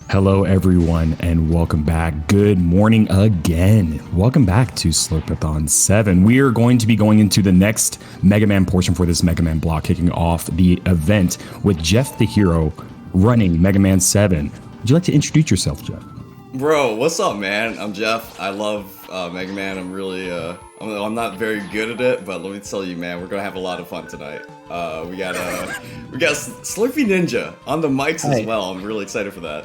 Hello, everyone, and welcome back. Good morning again. Welcome back to Slurpathon 7. We are going to be going into the next Mega Man portion for this Mega Man block, kicking off the event with GeoffTheHero running Mega Man 7. Would you like to introduce yourself, Jeff? Bro, what's up, man? I'm Jeff. I love Mega Man. I'm really, I'm not very good at it, but let me tell you, man, we're gonna have a lot of fun tonight. We got Slurpy Ninja on the mics as well. I'm really excited for that.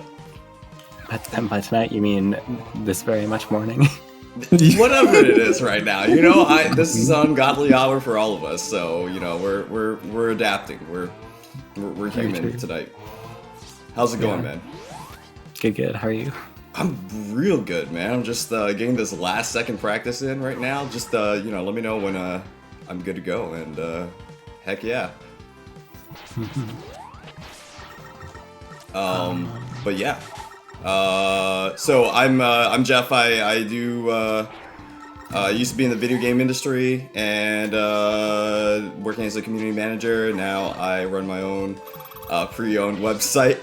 By tonight, you mean this very much morning? Whatever it is right now, you know, this is an ungodly hour for all of us, so you know, we're adapting. We're human tonight. How's it going, man? Good. How are you? I'm real good, man. I'm just getting this last second practice in right now. Just let me know when I'm good to go, and heck yeah. But yeah. So I'm Jeff. I do used to be in the video game industry and working as a community manager. Now I run my own pre-owned website.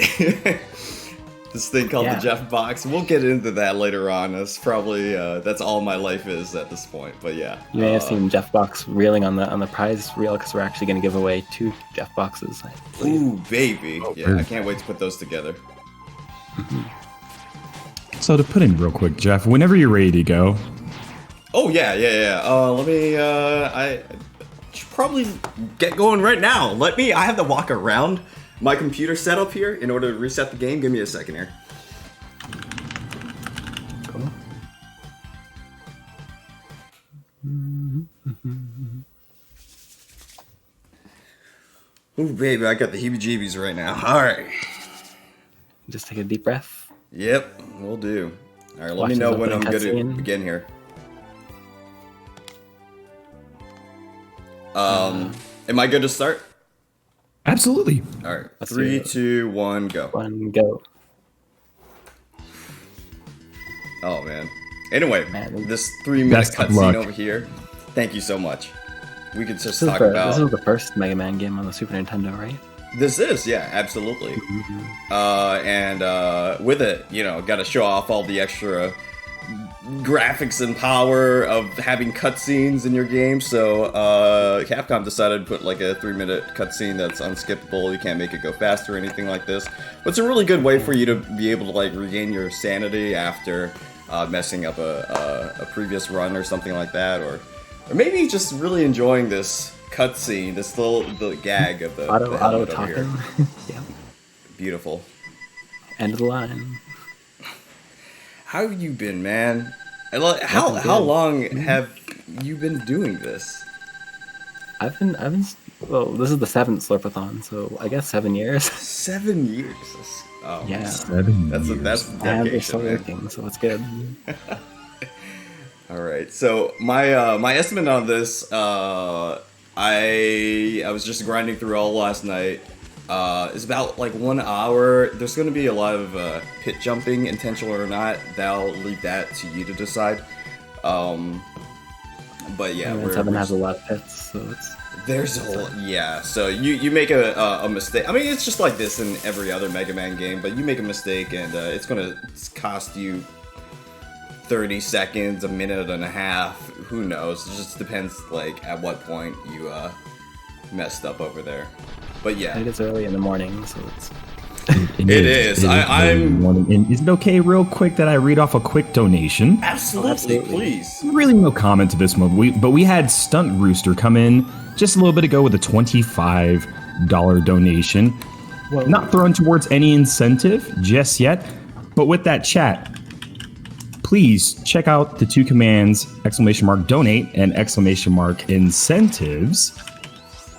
This thing called the Jeff Box. We'll get into that later on. That's probably that's all my life is at this point. But yeah, you may have seen Jeff Box reeling on the prize reel because we're actually going to give away 2 Jeff Boxes. Ooh, baby! Yeah, I can't wait to put those together. So to put in real quick, Jeff, whenever you're ready to go. Oh yeah. Let me. I should probably get going right now. I have to walk around my computer setup here in order to reset the game. Give me a second here. Cool. Ooh, baby, I got the heebie-jeebies right now. All right. Just take a deep breath. Yep, we'll do. All right, let me know when I'm good to begin here. Am I good to start? Absolutely. All right, 3, 2, 1, go. Go. Oh man. Anyway, this 3-minute cutscene over here. Thank you so much. We could just talk about. This is the first Mega Man game on the Super Nintendo, right? This is, yeah, absolutely. And with it, you know, got to show off all the extra graphics and power of having cutscenes in your game. So Capcom decided to put like a 3-minute cutscene that's unskippable. You can't make it go faster or anything like this. But it's a really good way for you to be able to like regain your sanity after messing up a previous run or something like that, or maybe just really enjoying this cutscene, this little gag of the auto talking. Yeah. Beautiful. End of the line. How have you been, man? How long have you been doing this? I've been. Well, this is the 7th Slurpathon, so I guess 7 years. 7 years. Oh, yeah. 7 years. That's dedication, still working, so it's good. All right. So my estimate on this, I was just grinding through all last night. It's about like 1 hour. There's going to be a lot of pit jumping, intentional or not. I'll leave that to you to decide. But yeah, 7 has a lot of pits, so there's a whole, yeah. So you make a mistake. I mean, it's just like this in every other Mega Man game, but you make a mistake and it's going to cost you 30 seconds, a minute and a half. Who knows? It just depends, like, at what point you messed up over there. But yeah, it is early in the morning, so it's. It is. Is it okay, real quick, that I read off a quick donation? Absolutely, please. Really, no comment to this one. But we had Stunt Rooster come in just a little bit ago with a $25 donation. Whoa. Not thrown towards any incentive just yet, but with that chat, please check out the 2 commands, !donate and !incentives,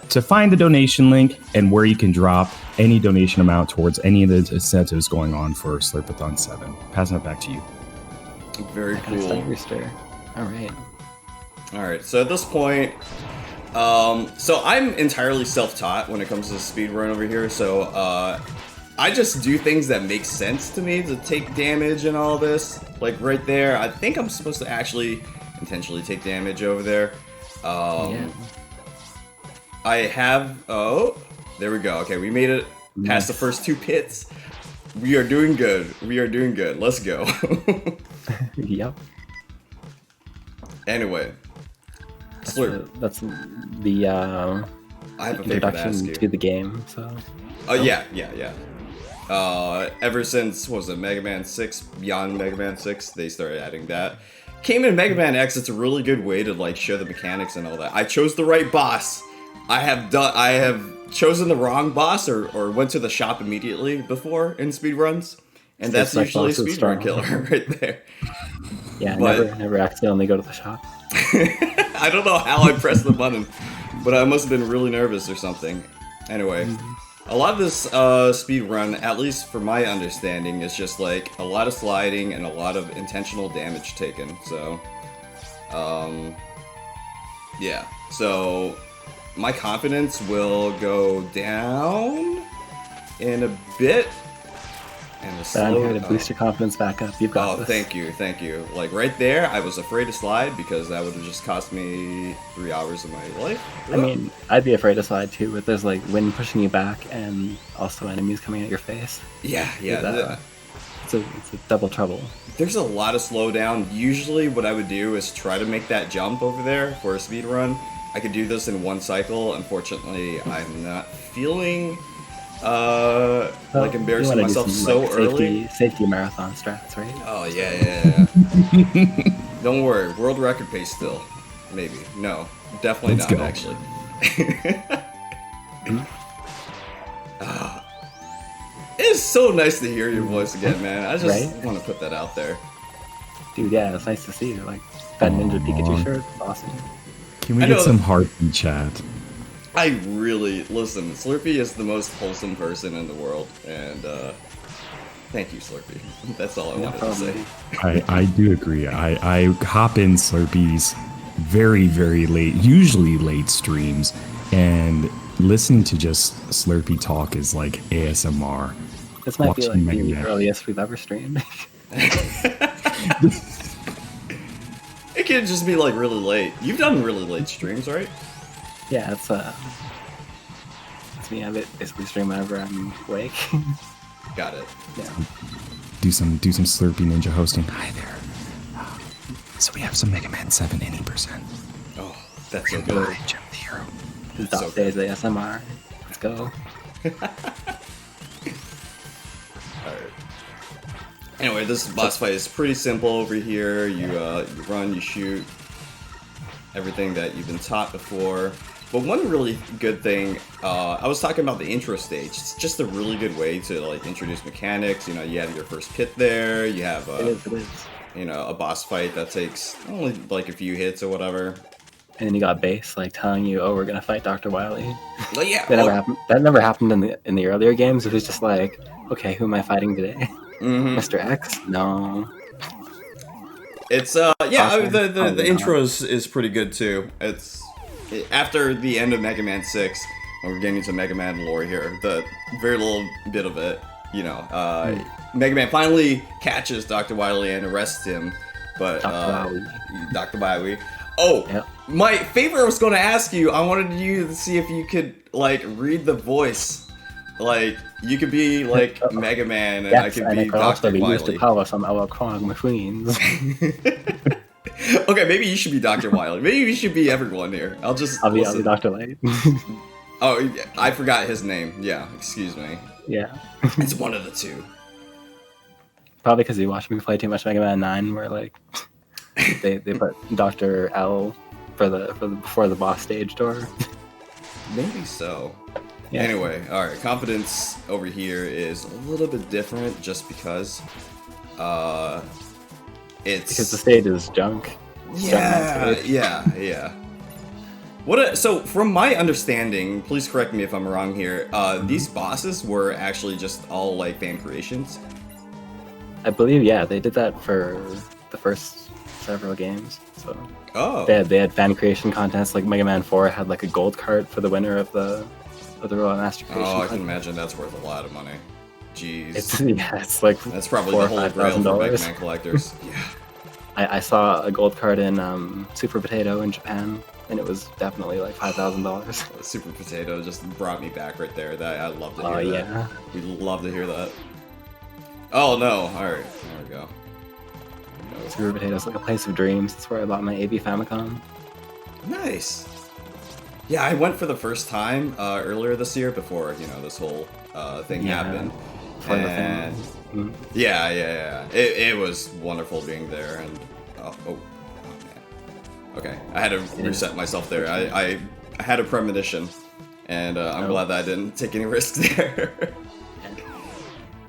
to find the donation link and where you can drop any donation amount towards any of the incentives going on for Slurpathon 7. Passing it back to you. Very cool. All right. So at this point, so I'm entirely self-taught when it comes to speedrun over here. So I just do things that make sense to me to take damage and all this. Like right there, I think I'm supposed to actually intentionally take damage over there. I have, oh, there we go. Okay, we made it past the first 2 pits. We are doing good. We are doing good. Let's go. Yep. Anyway, Slurp. That's the I have a favor to ask introduction you. to the game. So. Oh yeah. Ever since what was it, Mega Man 6, beyond Mega Man 6, they started adding that. Came in Mega Man X. It's a really good way to like show the mechanics and all that. I chose the right boss. I have chosen the wrong boss or went to the shop immediately before in speedruns, and that's usually a speedrun killer right there. Yeah, But- never accidentally go to the shop. I don't know how I pressed the button, but I must have been really nervous or something. Anyway, a lot of this speed run, at least from my understanding, is just like a lot of sliding and a lot of intentional damage taken. So, yeah. So, my confidence will go down in a bit. And a But I'm slow. here to boost your confidence back up. You've got Oh, this. thank you. Like right there, I was afraid to slide because that would have just cost me 3 hours of my life. I mean, I'd be afraid to slide too, but there's like wind pushing you back and also enemies coming at your face. yeah. It's a double trouble. There's a lot of slowdown. Usually, what I would do is try to make that jump over there for a speed run. I could do this in one cycle. Unfortunately, I'm not feeling like embarrassing You wanna do myself some, so like, early. Safety marathon strats, right? Oh yeah. Don't worry, world record pace still. Maybe. No, definitely Let's not go. actually. It's so nice to hear your voice again, man. I just Right? want to put that out there. Dude, yeah, it's nice to see you. Like that Ninja Pikachu shirt, awesome. Can we I get know some that- heart in chat? I really listen. Slurpee is the most wholesome person in the world, and thank you, Slurpee. That's all I No wanted to problem, say. dude. I do agree. I hop in Slurpees very, very late, usually late streams, and listening to just Slurpee talk is like ASMR. This might be Watching like the Mega Man. earliest we've ever streamed. It could just be like really late. You've done really late streams, right? Yeah, it's me. I basically stream whenever I'm awake. Got it. Yeah. Do some Slurpee Ninja hosting. Hi there. So we have some Mega Man 7 80%. Oh, that's so good. Hi, GeoffTheHero. This So dot days ASMR. Let's go. Alright. Anyway, this boss fight is pretty simple over here. You run, you shoot, everything that you've been taught before. But one really good thing, I was talking about the intro stage. It's just a really good way to like introduce mechanics. You know, you have your first pit there. You have It is. you know, a boss fight that takes only like a few hits or whatever. And then you got base like telling you, "Oh, we're gonna fight Dr. Wily." But yeah, That never happened. That never happened in the earlier games. It was just like, "Okay, who am I fighting today? mhm. Mr. X? No." It's yeah, Awesome. the Probably intro is pretty good too. It's after the end of Mega Man 6, when we're getting into Mega Man lore here, the very little bit of it, you know, Mega Man finally catches Dr. Wily and arrests him, but Dr. Wily. Dr. Wily. Oh, Yep. my favor I was going to ask you. I wanted you to see if you could like read the voice. Like you could be like Mega Man, and I Yes, could and be it could also Dr. be used to Wily. power some electronic machines. Okay, maybe you should be Dr. Wily. Maybe you should be everyone here. I'll just I'll be listen. Dr. Light. Oh, yeah, I forgot his name. Yeah, excuse me. Yeah. It's one of the two. Probably because you watched me play too much Mega Man 9, where like they put Dr. L for the before the boss stage door. Maybe so. Yeah. Anyway, all right. Confidence over here is a little bit different, just because. It's Because the stage is junk. yeah, stage. yeah. So from my understanding, please correct me if I'm wrong here. These bosses were actually just all like fan creations. I believe, yeah, they did that for the first several games. So Oh, they had fan creation contests. Like Mega Man 4 had like a gold card for the winner of the Royal Master Creation. oh, I can contest. imagine that's worth a lot of money. Jeez. It's like That's probably $4,000 the or holy grail for Mega $5,000. Man collectors. Yeah. I saw a gold card in Super Potato in Japan, and it was definitely like $5,000. Super Potato just brought me back right there. That I love to hear Oh that. yeah. We love to hear that. Oh no! All right, there we go. Slurpathon is like a place of dreams. That's where I bought my AB Famicom. Nice. Yeah, I went for the first time earlier this year before this whole thing happened. And yeah. It was wonderful being there, and oh man. Okay, I had to reset myself there. I had a premonition, and I'm glad that I didn't take any risks there.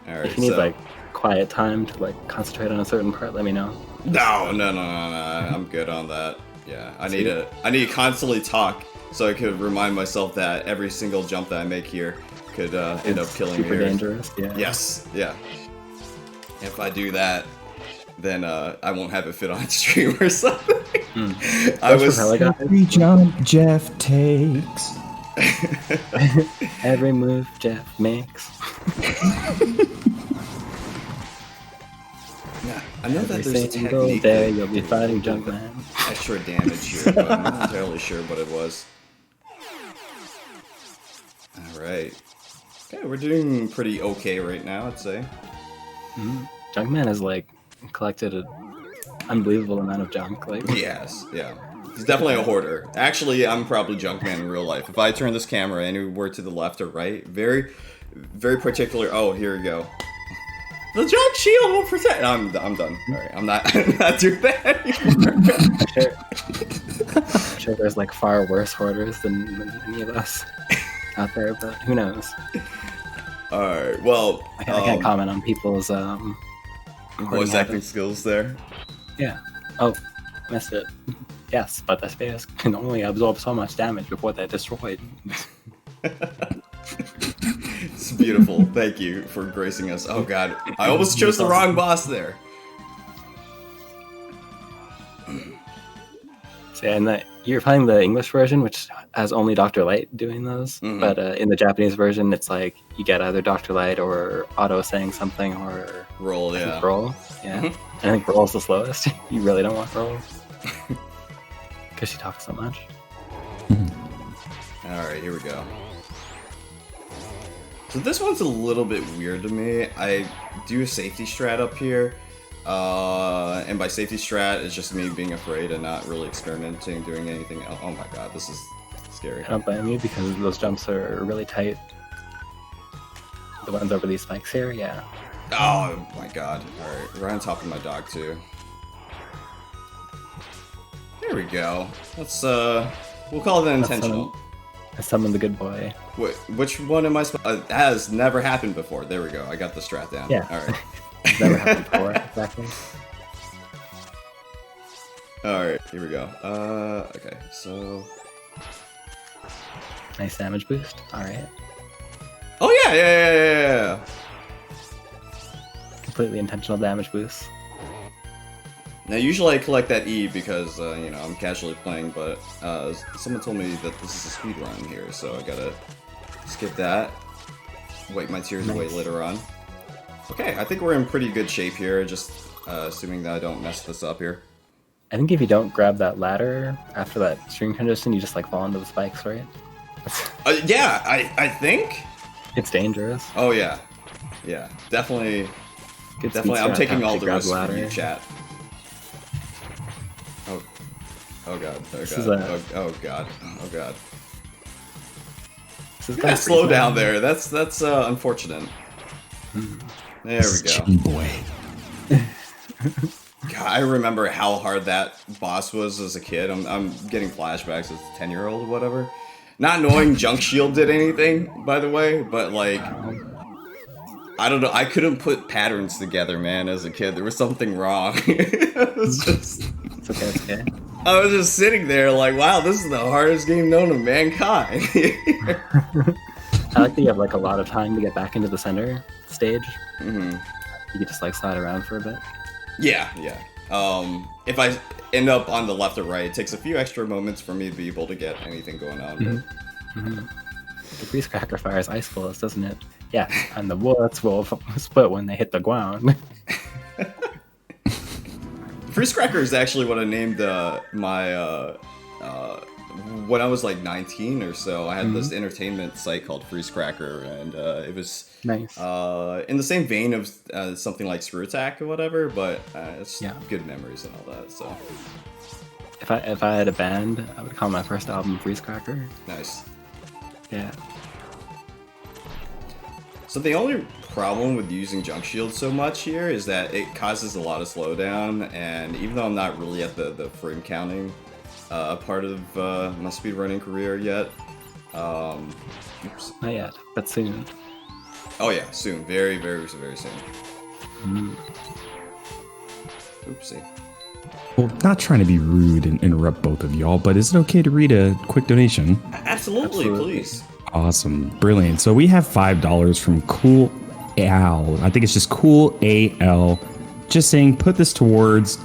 All right. If you need like quiet time to like concentrate on a certain part, let me know. No. I'm good on that. Yeah, I need to constantly talk so I could remind myself that every single jump that I make here could end up killing me. Super dangerous. Yeah. Yes. Yeah. If I do that, then I won't have it fit on stream or something. I was every jump Jeff takes. Every move Jeff makes. Yeah, I know that Every there's a single technique day that you'll be fighting Junkman. extra damage here, but I'm not entirely sure what it was. Alright. Okay, we're doing pretty okay right now, I'd say. Junkman has like collected an unbelievable amount of junk. Like Yes, yeah. He's definitely a hoarder. Actually, I'm probably Junkman in real life. If I turn this camera anywhere to the left or right, very particular. Oh, here we go. The junk shield will protect. I'm done. All right, I'm not doing that anymore. I'm sure there's like far worse hoarders than any of us out there, but who knows? All right. Well, I can't comment on people's voice acting skills there. Yeah. Oh, missed it. Yes, but the space can only absorb so much damage before they're destroyed. It's beautiful. Thank you for gracing us. Oh god, I almost chose the wrong boss there. So yeah, and you're playing the English version, which has only Dr. Light doing those. But in the Japanese version, it's like you get either Dr. Light or Auto saying something or Roll. Yeah. Roll. Yeah. I think Roll's the slowest. You really don't want Roll because she talks so much. All right, here we go. So this one's a little bit weird to me. I do a safety strat up here, and by safety strat, it's just me being afraid and not really experimenting, doing anything else. Oh my god, this is scary. I don't blame you because those jumps are really tight. The ones over these spikes here, yeah. Oh my god. Alright, right on top of my dog too. There we go. Let's we'll call it intentional. I summoned the good boy. Wait, which one am I that has never happened before. There we go. I got the strat down. Yeah. Alright. Never happened before, exactly. Alright, here we go. Okay, so Nice damage boost. Alright. oh yeah. Completely intentional damage boost. Now, usually I collect that E because, I'm casually playing, but someone told me that this is a speed run here, so I gotta skip that. Wipe my tears away later on. Okay, I think we're in pretty good shape here, just assuming that I don't mess this up here. I think if you don't grab that ladder after that stream transition, you just like fall into the spikes, right? Yeah, I think? It's dangerous. Oh, yeah. Yeah, definitely. Good Definitely, I'm taking all the grab risks for ladder. you, chat. Oh god, oh god. This is Yeah, slow down there. That's unfortunate. There we go. Chicken boy. God, I remember how hard that boss was as a kid. I'm getting flashbacks as a 10-year-old or whatever. Not knowing Junk Shield did anything, by the way, but like, I don't know. I couldn't put patterns together, man, as a kid. There was something wrong. It's okay, it's okay. I was just sitting there like, wow, this is the hardest game known to mankind. I like that you have like a lot of time to get back into the center stage. Mm-hmm. You can just like slide around for a bit. Yeah. If I end up on the left or right, it takes a few extra moments for me to be able to get anything going on. The Grease Cracker fires ice bullets, doesn't it? Yeah, and the bullets will split when they hit the ground. Freeze Cracker is actually what I named my when I was like 19 or so, I had this entertainment site called Freeze Cracker, and it was Nice. in the same vein of something like Screw Attack or whatever, but it's Yeah. good memories and all that. So If I had a band, I would call my first album Freeze Cracker. nice. Yeah. So the only problem with using Junk Shield so much here is that it causes a lot of slowdown, and even though I'm not really at the frame counting part of my speedrunning career yet, oops. Not yet, but soon. Oh yeah, soon, very, very, very soon. Oopsie. Well, not trying to be rude and interrupt both of y'all, but is it okay to read a quick donation? Absolutely, please. Awesome. Brilliant. So we have $5 from Cool Al. I think it's just Cool AL. Just saying, put this towards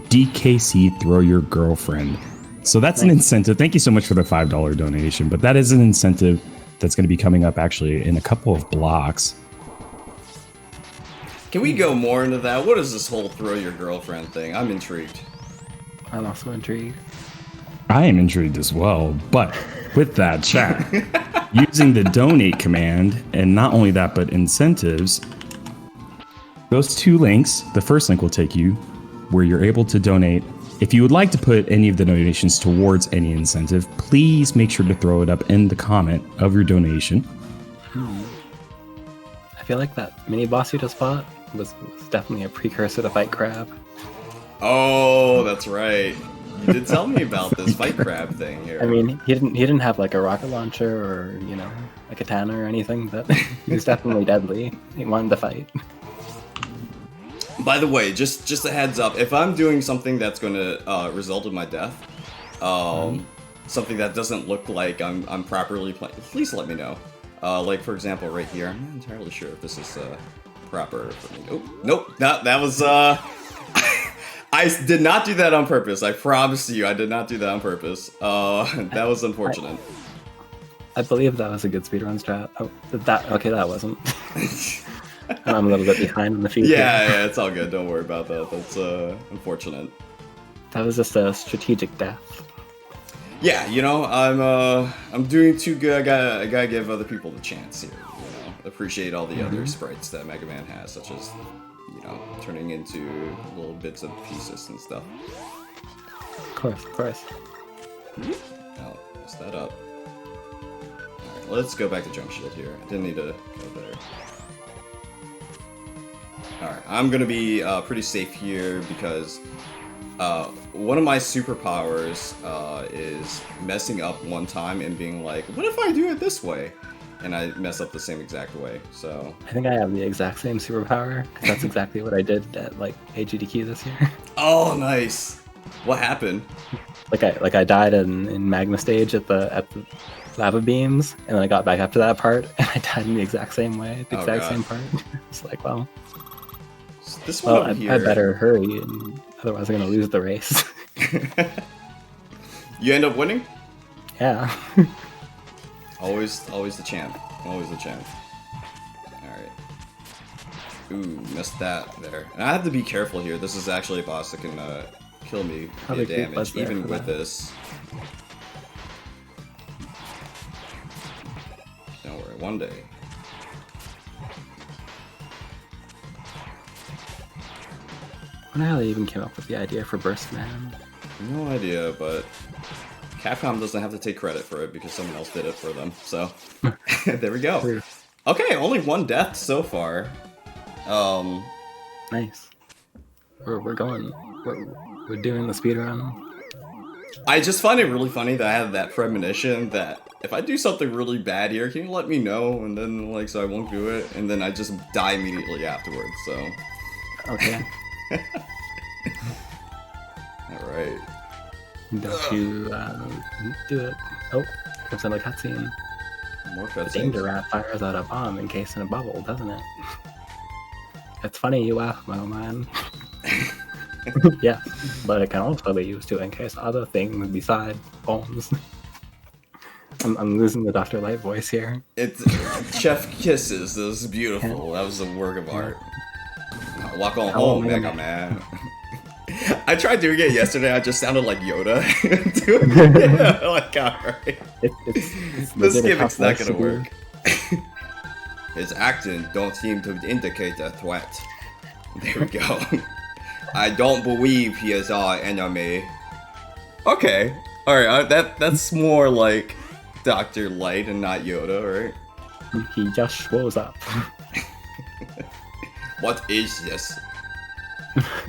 DKC Throw Your Girlfriend. So that's an incentive. Thank you so much for the $5 donation. But that is an incentive that's going to be coming up actually in a couple of blocks. Can we go more into that? What is this whole Throw Your Girlfriend thing? I'm intrigued. I'm also intrigued. I am intrigued as well. But with that, chat, using the donate command, and not only that, but incentives, those two links, the first link will take you where you're able to donate. If you would like to put any of the donations towards any incentive, please make sure to throw it up in the comment of your donation. I feel like that mini boss you just fought was definitely a precursor to Fight Crab. Oh, that's right. You did tell me about this Fight Crab thing here. I mean, he didn't have like a rocket launcher or a katana or anything, but he was definitely deadly. He wanted to fight. By the way, just a heads up, if I'm doing something that's going to result in my death, something that doesn't look like I'm properly playing, please let me know. Like, for example, right here, I'm not entirely sure if this is proper for me. Oh, nope, that was... I did not do that on purpose. I promise you, I did not do that on purpose. That was unfortunate. I believe that was a good speedrun strat. Oh, that wasn't. I'm a little bit behind in the future. Yeah, it's all good. Don't worry about that. That's unfortunate. That was just a strategic death. Yeah, I'm doing too good. I gotta give other people the chance here. Appreciate all the other sprites that Mega Man has, such as turning into little bits and pieces and stuff. Of course. Oh, mess that up. Alright, let's go back to Junk Shield here. I didn't need to go there. Alright, I'm gonna be pretty safe here because one of my superpowers is messing up one time and being like, what if I do it this way? And I mess up the same exact way, so... I think I have the exact same superpower, because that's exactly what I did at, AGDQ this year. Oh, nice! What happened? I died in Magma Stage at the lava beams, and then I got back up to that part, and I died in the exact same way, the exact same part. It's like, well... This one over here... I better hurry, and otherwise I'm gonna lose the race. You end up winning? Yeah. Always the champ. Always the champ. Alright. Ooh, missed that there. And I have to be careful here. This is actually a boss that can kill me via damage, even with this. Don't worry, one day. I wonder how they even came up with the idea for Burst Man. No idea, but Capcom doesn't have to take credit for it because someone else did it for them, so there we go. Okay, only one death so far. Nice. We're going. We're doing the speedrun. I just find it really funny that I have that premonition that if I do something really bad here, can you let me know? And then, so I won't do it, and then I just die immediately afterwards, so... Okay. Alright. Don't you do it. Oh, comes in a cutscene. More The cutscenes. danger rat fires out a bomb encased in a bubble, doesn't it? It's funny you laugh, my old man. Yeah, but it can also be used to encase other things beside bombs. I'm losing the Dr. Light voice here. It's Chef Kisses. This is beautiful. That was a work of art. Walk on home, Mega Man. I tried doing it yesterday. I just sounded like Yoda. Doing it. Like, alright. It's This legit a gimmick's tough not voice gonna to do. work. His acting don't seem to indicate a threat. There we go. I don't believe he is our enemy. Okay. Alright, that's more like Dr. Light and not Yoda, right? He just shows up. What is this?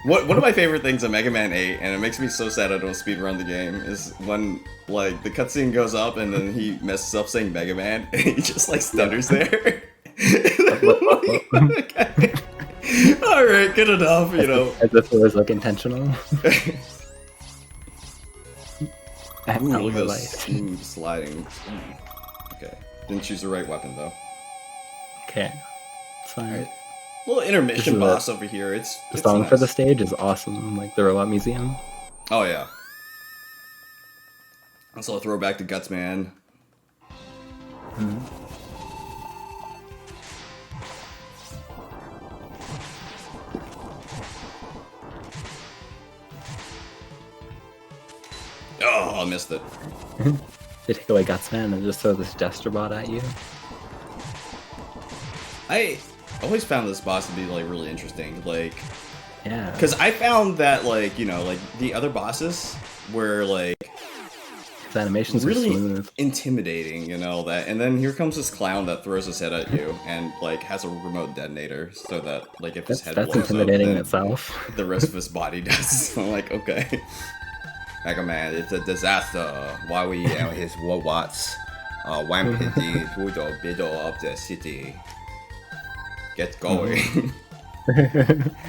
One of my favorite things in Mega Man 8, and it makes me so sad I don't speedrun the game, is when like the cutscene goes up and then he messes up saying Mega Man and he just like stutters there. Okay. Alright, good enough, you know. As if it was like intentional. I have Ooh, no look at this light. smooth sliding. Ooh. Okay. Didn't choose the right weapon though. Okay. It's fine. Alright. Little intermission This is boss over here. The It's song for the nice. stage is awesome, like the Robot Museum. Oh yeah. Also a throwback to Guts Man. Oh, I missed it. They take away Gutsman and just throw this gesture bot at you. I always found this boss to be like really interesting, like, Yeah. because I found that like like the other bosses were like His animations are really smooth. intimidating, that, and then here comes this clown that throws his head at you and like has a remote detonator, so that like if his head That's blows intimidating up, in then itself. the rest of his body does. I'm like, okay, Mega Man, it's a disaster. Why we and his robots rampaging through the middle of the city. Get going.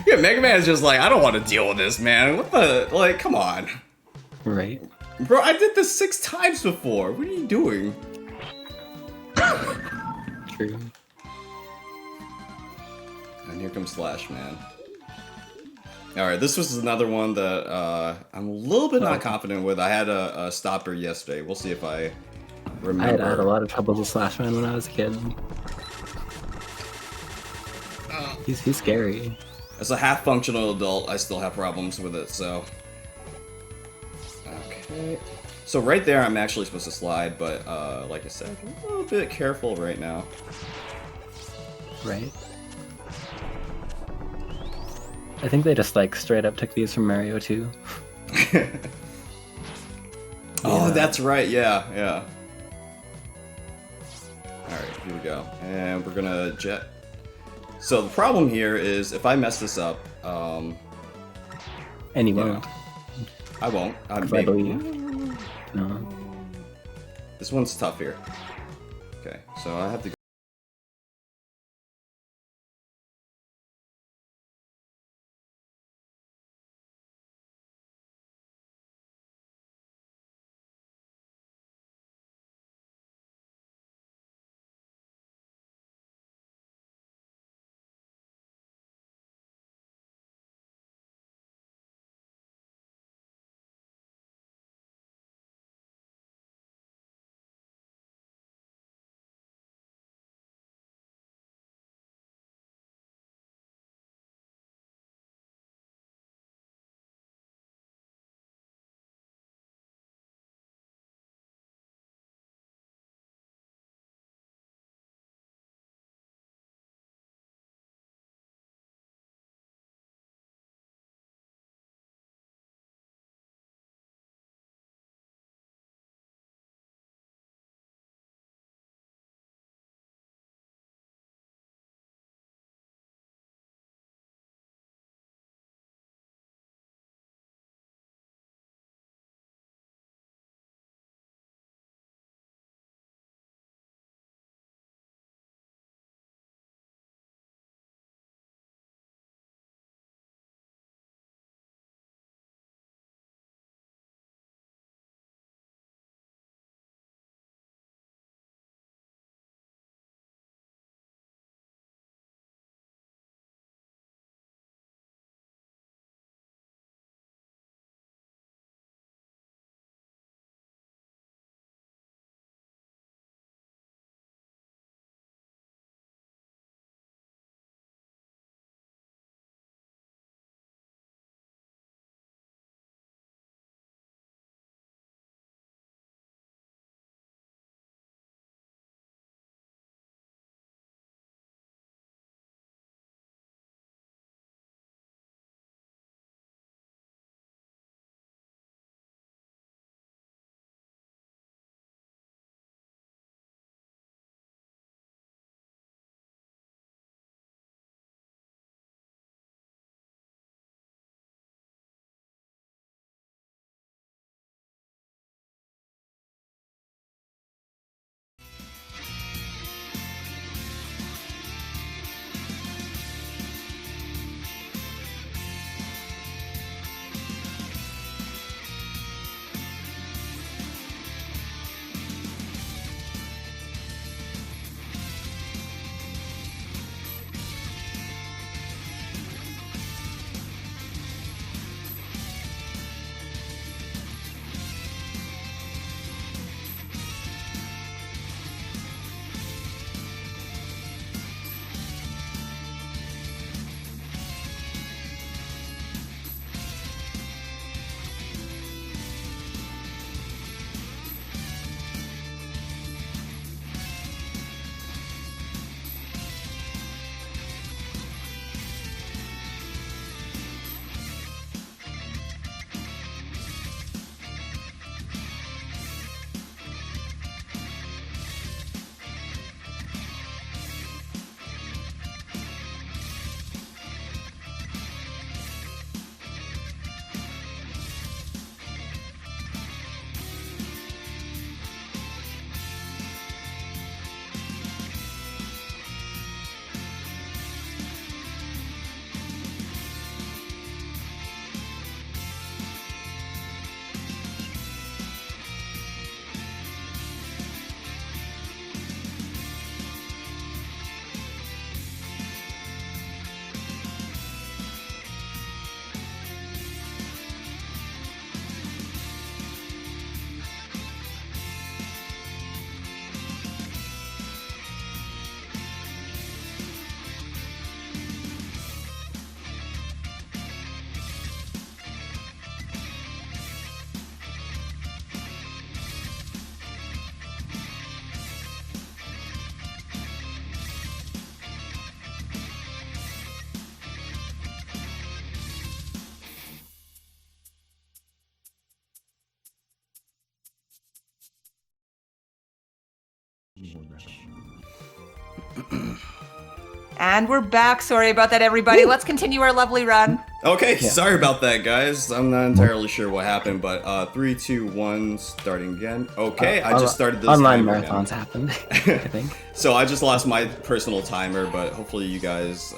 Yeah, Mega Man is just like, I don't want to deal with this, man. What the, like, come on. Right. Bro, I did this 6 times before. What are you doing? True. And here comes Slash, man. Alright, this was another one that I'm a little bit not confident with. I had a stopper yesterday. We'll see if I remember. I had a lot of trouble with Slashman when I was a kid. He's scary. As a half-functional adult, I still have problems with it, so... Okay. So right there, I'm actually supposed to slide, but like I said, I'm a little bit careful right now. Right. I think they just like straight up took these from Mario 2. Oh, Yeah. that's right, yeah. Alright, here we go. And we're gonna jet... So the problem here is, if I mess this up, And you Yeah. won't. I won't. I 'Cause I believe. No. This one's tough here. Okay, so I have to go. And we're back. Sorry about that, everybody. Let's continue our lovely run. Okay, sorry about that, guys. I'm not entirely sure what happened, but 3, 2, 1, starting again. Okay, I just started this online timer marathons again. happened, I think. So I just lost my personal timer, but hopefully you guys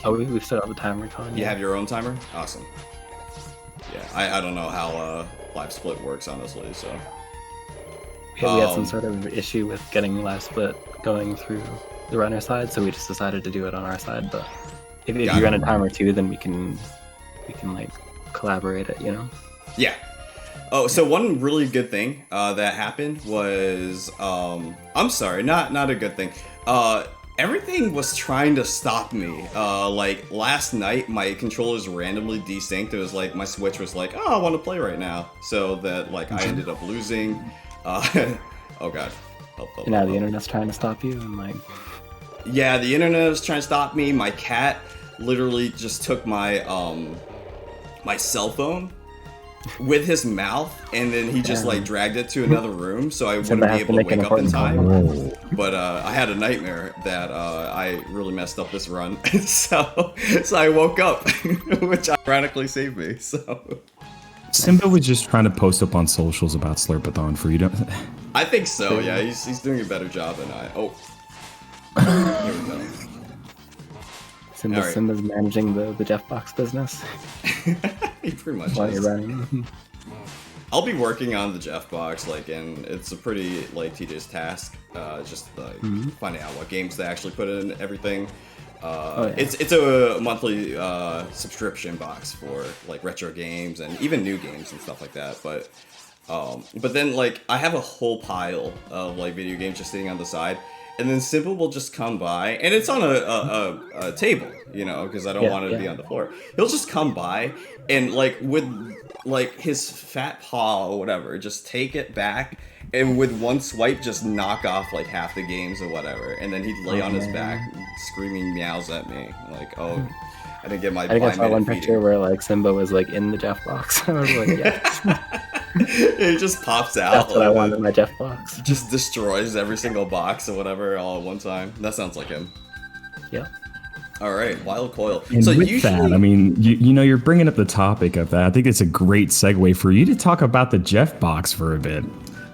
We've set up the timer going. you have your own timer? Awesome. Yeah, I don't know how live split works, honestly, so. We had some sort of issue with getting live split going through the runner side, so we just decided to do it on our side. But if you run a timer too, then we can like collaborate it, you know? Yeah. Oh, so one really good thing that happened was I'm sorry, not a good thing. Everything was trying to stop me. Like last night, my controllers randomly desynced. It was like my Switch was like, "Oh, I want to play right now," so that like I ended up losing. Oh god. And now the internet's trying to stop you, and like. Yeah, the internet was trying to stop me. My cat literally just took my my cell phone with his mouth, and then he just like dragged it to another room, so I wouldn't be able to wake up in time. But I had a nightmare that I really messed up this run, so I woke up, which ironically saved me. So Simba was just trying to post up on socials about Slurpathon for you to. I think so. Yeah, he's doing a better job than I. Oh, here we go. Simba's managing the Jeff Box business. He pretty much while is. you're running. I'll be working on the Jeff Box, like, and it's a pretty like tedious task. Just like finding out what games they actually put in everything. It's a monthly subscription box for like retro games and even new games and stuff like that. But then like I have a whole pile of like video games just sitting on the side. And then Simba will just come by, and it's on a table, you know, because I don't want it to be on the floor. He'll just come by and like with like his fat paw or whatever, just take it back, and with one swipe, just knock off like half the games or whatever, and then he'd lay on his back, screaming meows at me, like, "Oh, I didn't get my." I think I saw one picture where like Simba was like in the Jeff Box. I was like, yes. It just pops out. That's what I wanted in my Jeff Box. Just destroys every single box or whatever all at one time. That sounds like him. Yeah. All right, Wild Coil. And So with usually, that, I mean, you know, you're bringing up the topic of that. I think it's a great segue for you to talk about the Jeff Box for a bit.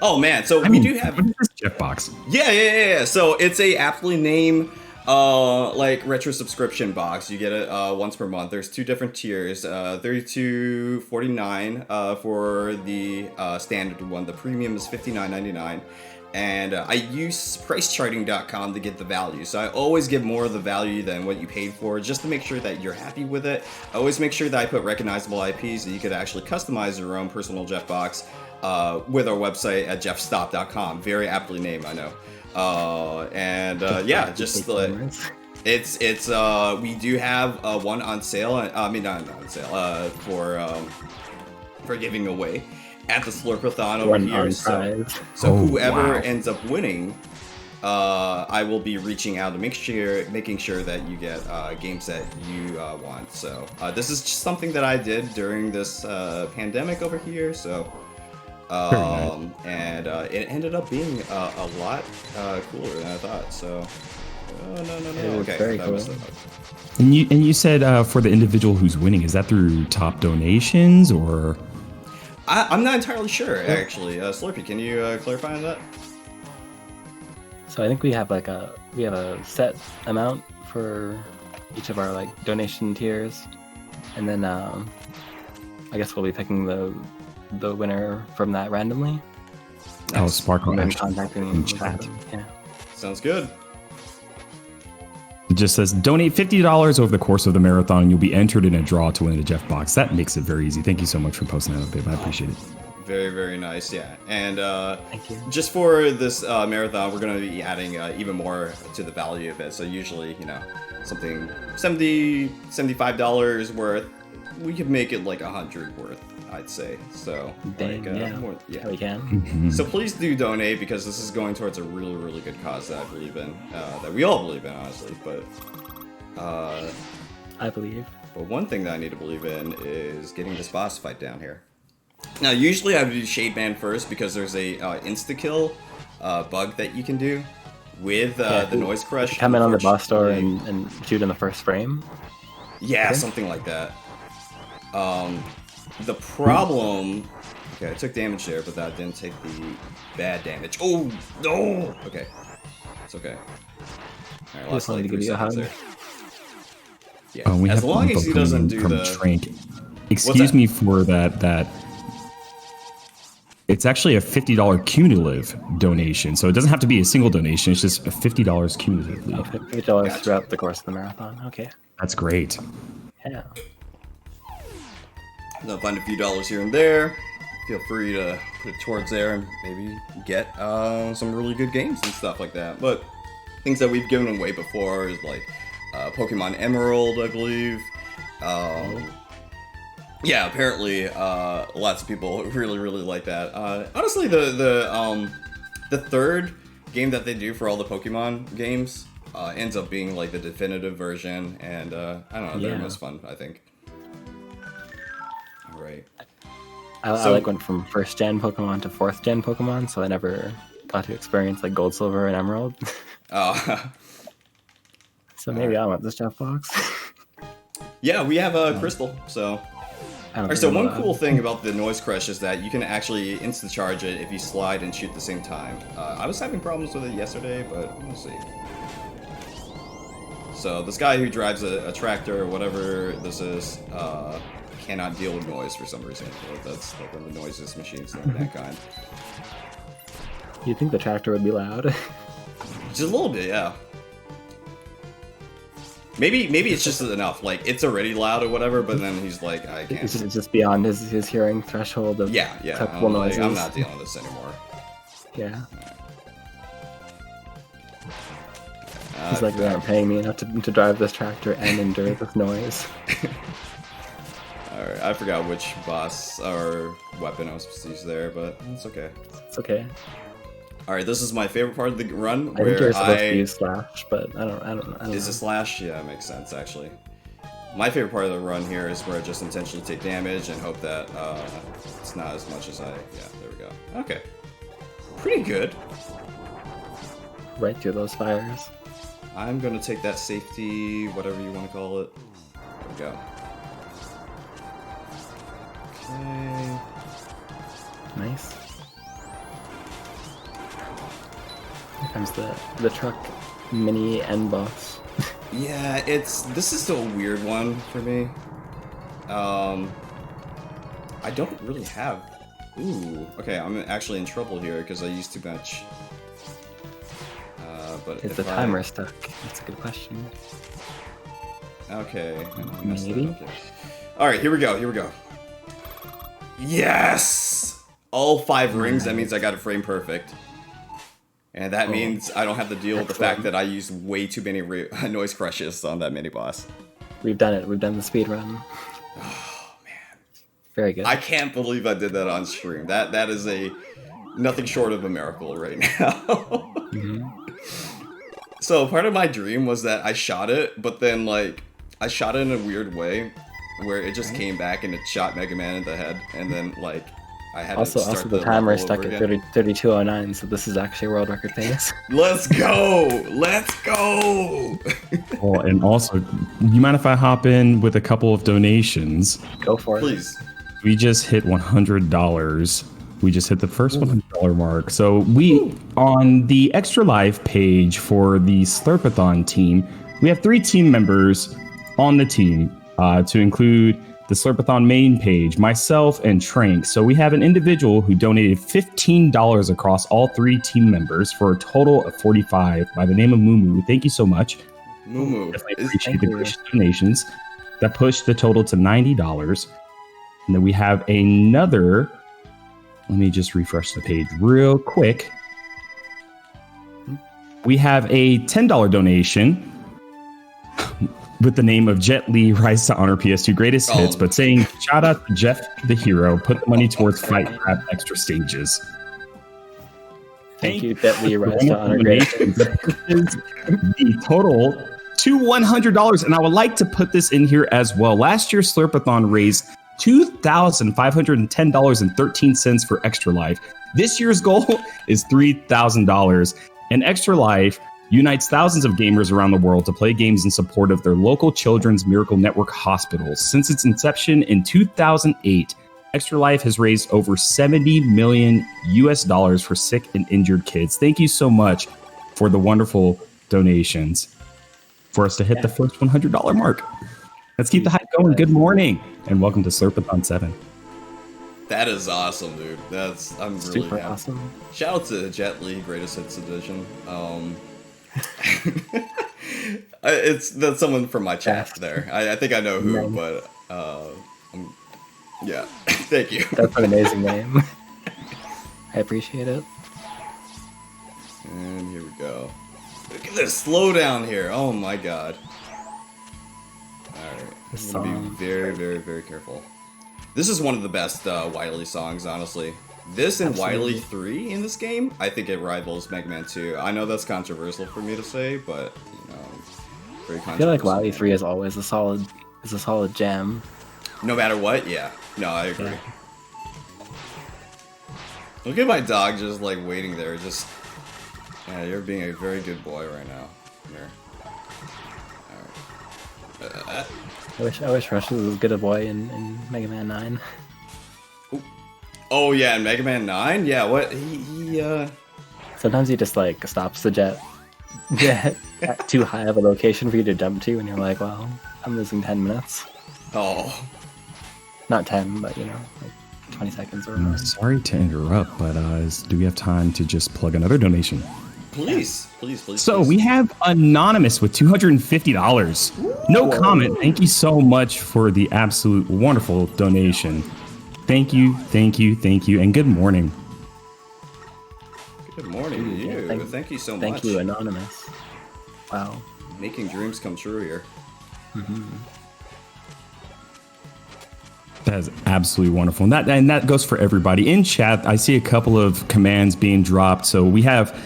oh man, so we do have. What is this Jeff Box? Yeah. So it's a aptly named like retro subscription box. You get it once per month. There's two different tiers. $32.49 for the standard one. The premium is $59.99. And I use pricecharting.com to get the value. So I always give more of the value than what you paid for, just to make sure that you're happy with it. I always make sure that I put recognizable IPs so you could actually customize your own personal Jeff Box with our website at jeffstop.com. Very aptly named, I know. It's we do have one on sale. I mean, not on sale. For giving away at the Slurpathon over here. So whoever ends up winning, I will be reaching out to making sure that you get games that you want. So this is just something that I did during this pandemic over here. So. And it ended up being a lot cooler than I thought. So, no. Okay, very cool. And you said for the individual who's winning, is that through top donations or? I'm not entirely sure actually. Slurpy, can you clarify on that? So I think we have a set amount for each of our like donation tiers, and then I guess we'll be picking the winner from that randomly. Oh, Sparkle and actually contacting in chat. Yeah. Sounds good. It just says donate $50 over the course of the marathon, and you'll be entered in a draw to win a Jeff Box. That makes it very easy. Thank you so much for posting that up, babe. I appreciate it. Very, very nice. Yeah, and Thank you. just for this marathon, we're going to be adding even more to the value of it. So usually, you know, something $75 worth, we could make it like 100 worth, I'd say. So Dang, yeah. we can. Mm-hmm. So please do donate, because this is going towards a really, really good cause that I believe in, that we all believe in, honestly. But I believe. But one thing that I need to believe in is getting this boss fight down here. Now, usually I would do Shade Man first, because there's a insta-kill bug that you can do with the noise crush. Come in on the boss door and shoot in the first frame. Yeah, something like that. The problem... Okay, I took damage there, but that didn't take the bad damage. Oh, no! Okay. It's okay. Alright, last like 3 seconds there. Yeah, we as have long as he doesn't do from the... Trank. Excuse me for that. It's actually a $50 cumulative donation, so it doesn't have to be a single donation. It's just $50 cumulatively. Oh, $50 throughout the course of the marathon. Okay. That's great. Yeah. I'll find a few dollars here and there. Feel free to put it towards there and maybe get some really good games and stuff like that. But things that we've given away before is like Pokemon Emerald, I believe. Yeah, apparently lots of people really like that. Honestly, the third game that they do for all the Pokemon games ends up being like the definitive version, and I don't know, they're most fun, I think. All right. I like went from 1st gen Pokemon to 4th gen Pokemon, so I never got to experience like Gold, Silver, and Emerald. So maybe I want this Jeff box. Yeah, we have a Crystal, so... Alright, so one cool thing about the Noise Crush is that you can actually insta-charge it if you slide and shoot at the same time. I was having problems with it yesterday, but we'll see. So this guy who drives a tractor or whatever this is, cannot deal with noise for some reason. That's like one of the noisiest machines of that kind. You'd think the tractor would be loud. Just a little bit, yeah. Maybe it's just enough. Like it's already loud or whatever, but then he's like, I can't. It's just beyond his hearing threshold of acceptable noises. I'm not dealing with this anymore. Yeah. He's like, they aren't paying me enough to drive this tractor and endure this noise. Alright, I forgot which boss or weapon I was supposed to use there, but it's okay. It's okay. Alright, this is my favorite part of the run, I think you're supposed to use slash, but I don't know. Is it slash? Yeah, it makes sense, actually. My favorite part of the run here is where I just intentionally take damage and hope that it's not as much as I... Yeah, there we go. Okay. Pretty good. Right through those fires. I'm gonna take that safety, whatever you want to call it. There we go. Okay. Nice. Here comes the truck mini end boss. Yeah, this is still a weird one for me. I don't really have... Ooh, okay, I'm actually in trouble here because I used too much. But is the timer stuck? That's a good question. Okay. Maybe? Alright, here we go. Yes! All 5 rings, that means I got a frame perfect. And that means I don't have to deal with the fact that I used way too many noise crushes on that mini-boss. We've done it. We've done the speed run. Oh, man. Very good. I can't believe I did that on stream. That is nothing short of a miracle right now. So part of my dream was that I shot it, but then like I shot it in a weird way where it just came back and it shot Mega Man in the head, and then like I had to start also the timer is stuck at 32:09, so this is actually world record pace. Let's go! Oh, and also, you mind if I hop in with a couple of donations? Go for it. Please. We just hit $100. We just hit the first $100 mark. So we, on the Extra Life page for the Slurpathon team, we have 3 team members on the team to include the Slurpathon main page, myself, and Trank. So we have an individual who donated $15 across all 3 team members for a total of $45 by the name of Mumu. Thank you so much. Mumu. Definitely appreciate the gracious donations. That pushed the total to $90. And then we have another... Let me just refresh the page real quick. We have a $10 donation with the name of Jet Li Rise to Honor PS2 Greatest Hits, but saying, shout out to GeoffTheHero, put the money towards Fight Crap extra stages. Thank you, Jet Li Rise to Honor Greatest Hits. The total to $100, and I would like to put this in here as well. Last year, Slurpathon raised $2,510.13 for Extra Life. This year's goal is $3,000. And Extra Life unites thousands of gamers around the world to play games in support of their local Children's Miracle Network hospitals. Since its inception in 2008, Extra Life has raised over $70 million for sick and injured kids. Thank you so much for the wonderful donations for us to hit the first $100 mark. Let's keep the hype going. Good morning and welcome to Slurpathon 7. That is awesome, dude. I'm really Super happy. awesome. Shout out to Jet Li Greatest Hits Edition. That's someone from my chat there. I think I know who, but yeah. Thank you. That's an amazing name. I appreciate it. And here we go. Look at this slowdown here. Oh my god. Alright. I'm gonna be very, very, very careful. This is one of the best Wily songs, honestly. This and Wily 3 in this game, I think it rivals Mega Man 2. I know that's controversial for me to say, but you know, very controversial. I feel like Wily 3 is always a solid gem. No matter what, yeah. No, I agree. Yeah. Look at my dog just like waiting there, just yeah, you're being a very good boy right now. Here. Alright. I wish Rush was as good a boy in Mega Man 9. Oh yeah, in Mega Man 9? Yeah, what he Sometimes he just like stops the jet at too high of a location for you to jump to, and you're like, well, I'm losing 10 minutes. Oh. Not 10, but you know, like 20 seconds or more. Sorry to interrupt, but do we have time to just plug another donation? Please. So we have Anonymous with $250. No comment. Thank you so much for the absolute wonderful donation. Thank you, and good morning. Good morning to you. Thank you so much. Thank you, Anonymous. Wow. Making dreams come true here. That is absolutely wonderful. And that goes for everybody. In chat, I see a couple of commands being dropped. So we have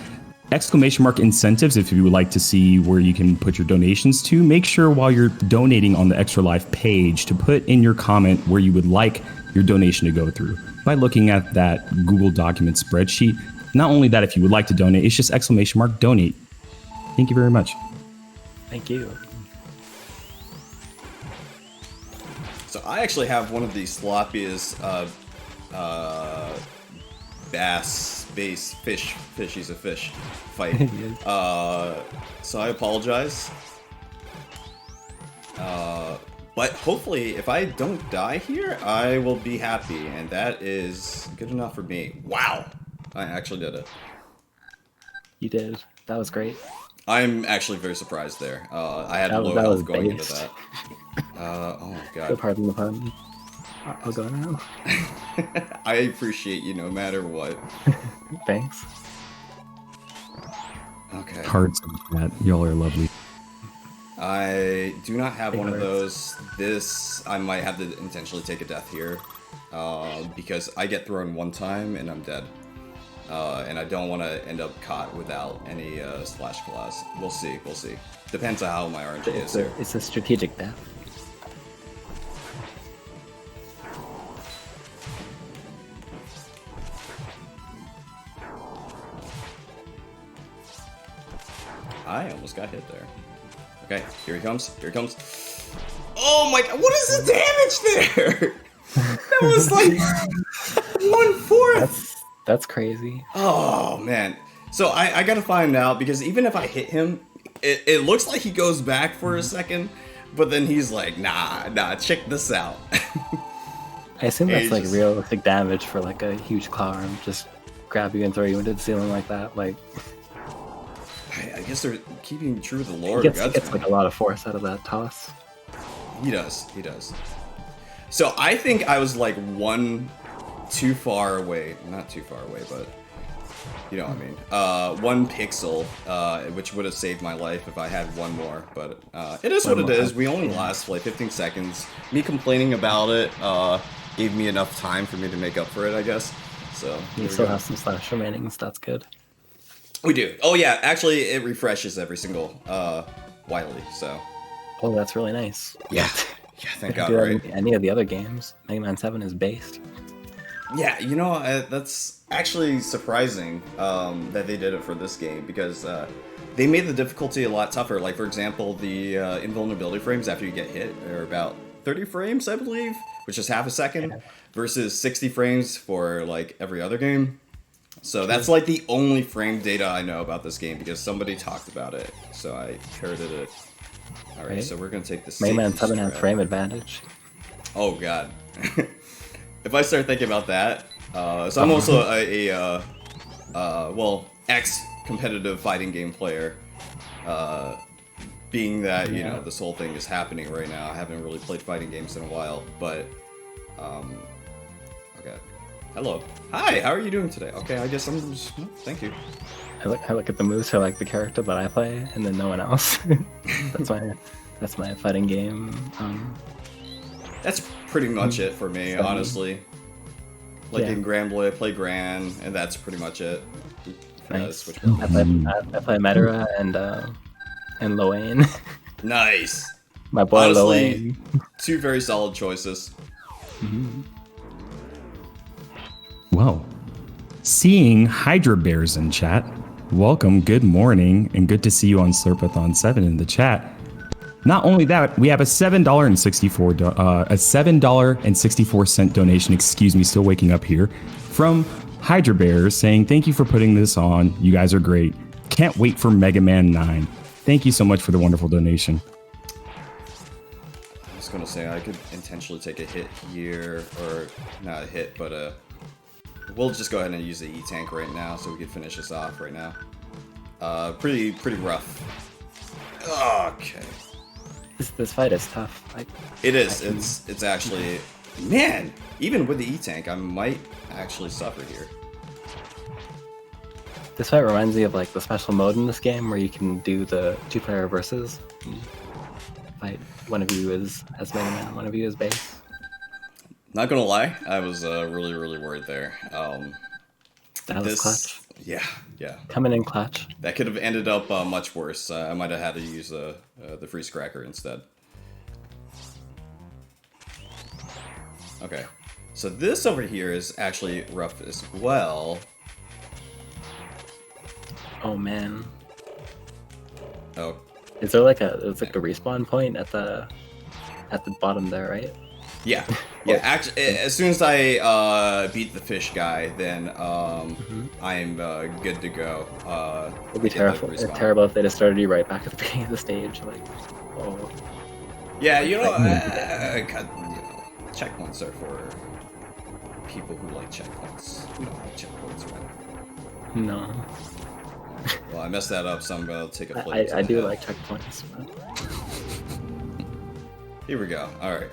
exclamation mark incentives if you would like to see where you can put your donations to. Make sure while you're donating on the Extra Life page to put in your comment where you would like your donation to go through by looking at that Google document spreadsheet. Not only that, if you would like to donate, it's just exclamation mark donate. Thank you very much. Thank you. So I actually have one of the sloppiest bass fish. He's a fish fight. So I apologize. But hopefully, if I don't die here, I will be happy, and that is good enough for me. Wow, I actually did it. You did. That was great. I'm actually very surprised there. I had low that health was going based. into that. Oh god. So pardon the pun. I'll go now. I appreciate you no matter what. Thanks. Okay. Hearts of that. Y'all are lovely. I do not have one of Ignorance. those. This, I might have to intentionally take a death here. Because I get thrown one time and I'm dead. And I don't want to end up caught without any slash class. We'll see. Depends on how my RNG is here. It's a strategic death. I almost got hit there. Okay, here he comes. Oh my god, what is the damage there? That was like 1/4. That's crazy. Oh man. So I gotta find out, because even if I hit him, it looks like he goes back for a second, but then he's like, nah, check this out. I assume that's like just- realistic damage for like a huge claw arm. Just grab you and throw you into the ceiling like that. Like, I guess they're keeping true to the lore. he of gets Gutsman. like a lot of force out of that toss. He does. So I think I was like one too far away. Not too far away, but you know what I mean. 1 pixel, which would have saved my life if I had one more. But it is what it is. We only last like 15 seconds. Me complaining about it gave me enough time for me to make up for it, I guess. So You still have some slash remaining, so that's good. We do. Oh yeah, actually it refreshes every single Wily. So Oh, that's really nice. yeah. Yeah, thank You God, can do right? that in any of the other games. Mega Man 7 is based. Yeah, you know, that's actually surprising that they did it for this game because they made the difficulty a lot tougher. Like, for example, the invulnerability frames after you get hit are about 30 frames, I believe, which is half a second, versus 60 frames for, like, every other game. So that's, like, the only frame data I know about this game because somebody talked about it, so I parroted it. Alright, Right. so we're gonna take the Mega Man safety 7 has strat. frame advantage. Oh, God. If I start thinking about that, so I'm also well, ex-competitive fighting game player. Being that, you know, this whole thing is happening right now. I haven't really played fighting games in a while, but, okay. Hello. Hi, how are you doing today? Okay, I guess I'm just, thank you. I look at the moves for like the character that I play, and then no one else. that's my fighting game. That's pretty much it for me, honestly. Like in Granblade, I play Gran, and that's pretty much it. Nice. Switch I play Medera and Loane. Nice. My boy Honestly, Loane. two very solid choices. Well, seeing Hydra Bears in chat. Welcome, good morning, and good to see you on Slurpathon 7 in the chat. Not only that, we have a $7.64 donation, excuse me, still waking up here, from Hydra Bears saying, thank you for putting this on. You guys are great. Can't wait for Mega Man 9. Thank you so much for the wonderful donation. I was gonna say I could intentionally take a hit here, or not a hit, but we'll just go ahead and use the E-Tank right now so we can finish this off right now. Pretty rough. Okay. This fight is tough. It is. It's actually, man. Even with the E-Tank, I might actually suffer here. This fight reminds me of like the special mode in this game where you can do the 2-player versus. Fight one of you as Mega Man, one of you as base. Not gonna lie, I was really worried there. That was clutch. Yeah. Coming in clutch. That could have ended up much worse. I might have had to use the freeze cracker instead. Okay, so this over here is actually rough as well. Oh man. Oh. Is there like a respawn point at the bottom there, right? Yeah. Actually, as soon as I beat the fish guy, then I'm good to go. It'd be terrible. It's terrible if they just started you right back at the beginning of the stage. Like, oh. Yeah, you know, checkpoints are for people who like checkpoints. We don't like checkpoints, right? No. Well, I messed that up, so I'm gonna take a flip. I do like checkpoints. But... Here we go. Alright,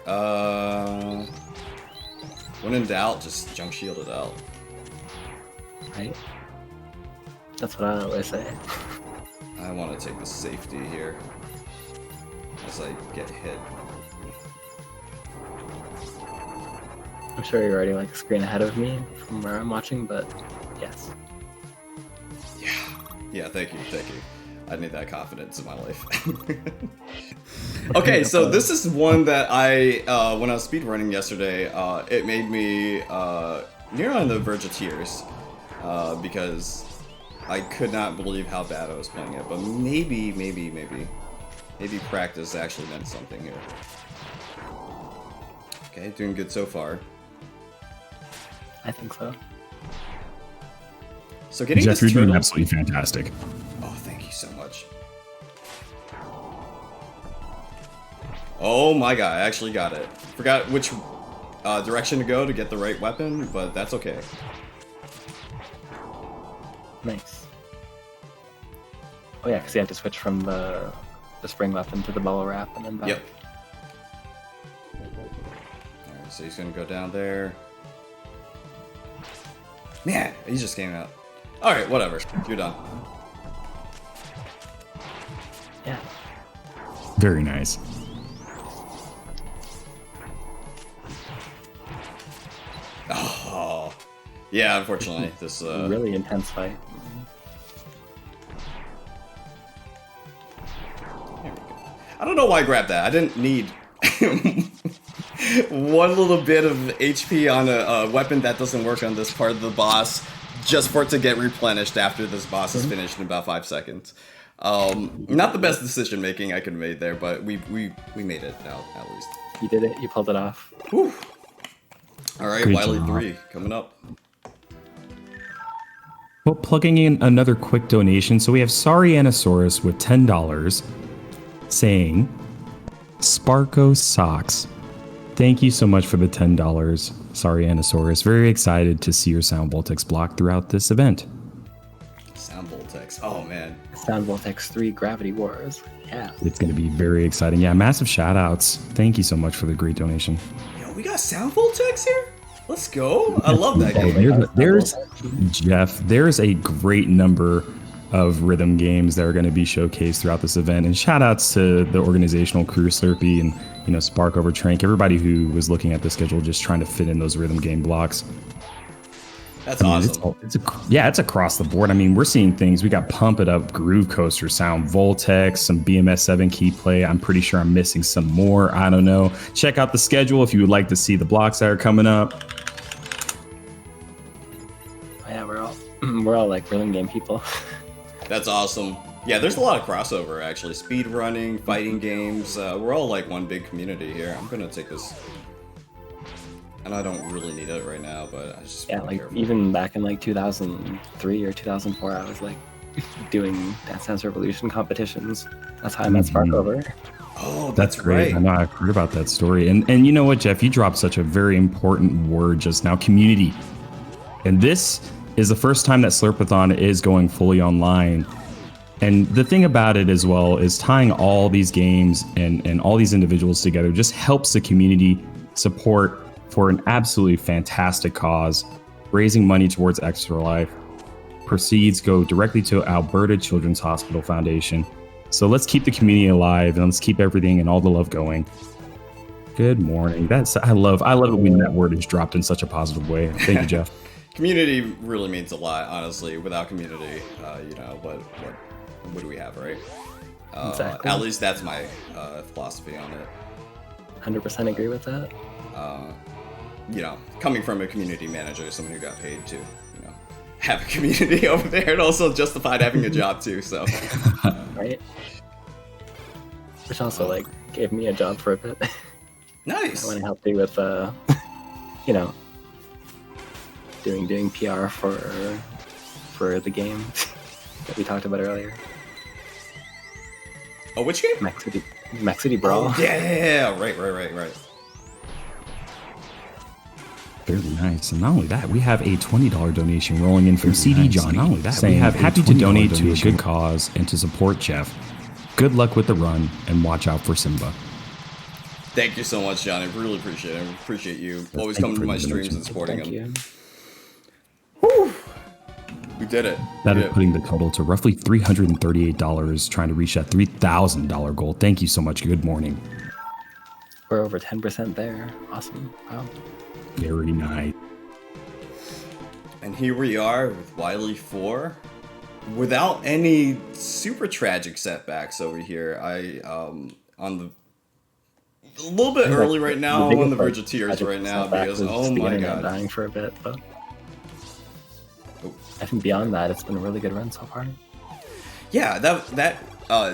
when in doubt, just jump shield it out. Right? That's what I always say. I want to take the safety here as I get hit. I'm sure you're already like a screen ahead of me from where I'm watching, but yes. Yeah, thank you. I need that confidence in my life. Okay, so this is one that I, when I was speedrunning yesterday, it made me near on the verge of tears, because I could not believe how bad I was playing it, but maybe practice actually meant something here. Okay, doing good so far. I think so. So getting Jeff, this you're doing turtle... absolutely fantastic. Oh, thank you so much. Oh my god, I actually got it. Forgot which direction to go to get the right weapon, but that's okay. Nice. Oh yeah, because you have to switch from the spring weapon to the bubble wrap and then back. Yep. Alright, so he's gonna go down there. Man, he just came out. Alright, whatever. You're done. Yeah. Very nice. Oh. Yeah, unfortunately, this Really intense fight. There we go. I don't know why I grabbed that. I didn't need one little bit of HP on a weapon that doesn't work on this part of the boss, just for it to get replenished after this boss is finished in about 5 seconds. Not the best decision making I could have made there, but we made it out at least. You did it. You pulled it off. Whew. All right, Great Wily job. 3 coming up. Well, plugging in another quick donation. So we have Sarianosaurus with $10 saying, Sparko Socks. Thank you so much for the $10, Sarianosaurus. Very excited to see your Sound Voltex block throughout this event. Sound Voltex. Oh, man. Sound Voltex 3 Gravity Wars. Yeah. It's going to be very exciting. Yeah, massive shout outs. Thank you so much for the great donation. Yo, we got Sound Voltex here? Let's go. I love that game. There's Jeff, there's a great number of rhythm games that are going to be showcased throughout this event. And shout outs to the organizational crew, Slurpy and Spark over Trank, everybody who was looking at the schedule just trying to fit in those rhythm game blocks. That's awesome. It's across the board. I mean, we're seeing things. We got Pump It Up, Groove Coaster, Sound Voltex, some BMS7 key play. I'm pretty sure I'm missing some more. I don't know. Check out the schedule if you would like to see the blocks that are coming up. Yeah, we're all like rhythm game people. That's awesome. Yeah, there's a lot of crossover, actually. Speed running, fighting games. We're all like one big community here. I'm going to take this. And I don't really need it right now, but I just Yeah, like even back in like 2003 or 2004, I was like doing Dance Dance Revolution competitions. That's how I met Spark over. Oh, That's great. right. I know I've heard about that story. And you know what, Jeff? You dropped such a very important word just now, community. And this is the first time that Slurpathon is going fully online. And the thing about it as well is tying all these games and all these individuals together just helps the community support for an absolutely fantastic cause, raising money towards Extra Life. Proceeds go directly to Alberta Children's Hospital Foundation. So let's keep the community alive and let's keep everything and all the love going. Good morning. I love it when that word is dropped in such a positive way. Thank you, Jeff. Community really means a lot, honestly. Without community, what do we have, right? Exactly. At least that's my philosophy on it. 100% agree with that. Coming from a community manager, someone who got paid to, have a community over there, and also justified having a job too. So, Right. Which also like gave me a job for a bit. Nice. When I helped you with, doing PR for the game that we talked about earlier. Oh, which game? Max City Brawl. Oh, yeah. Right. Very nice. And not only that, we have a $20 donation rolling in from CD John. Not only that, we have happy to donate to a good cause and to support Jeff. Good luck with the run and watch out for Simba. Thank you so much, John. I really appreciate it. I appreciate you always coming to my streams and supporting Thank them. you. Whew. We did it. That is putting the total to roughly $338, trying to reach that $3,000 goal. Thank you so much. Good morning. We're over 10% there. Awesome. Wow. Very nice. And here we are with Wily 4. Without any super tragic setbacks over here. A little bit early right now. I'm on the verge of tears right now because, oh my god. Dying for a bit, but I think beyond that, it's been a really good run so far. Yeah, that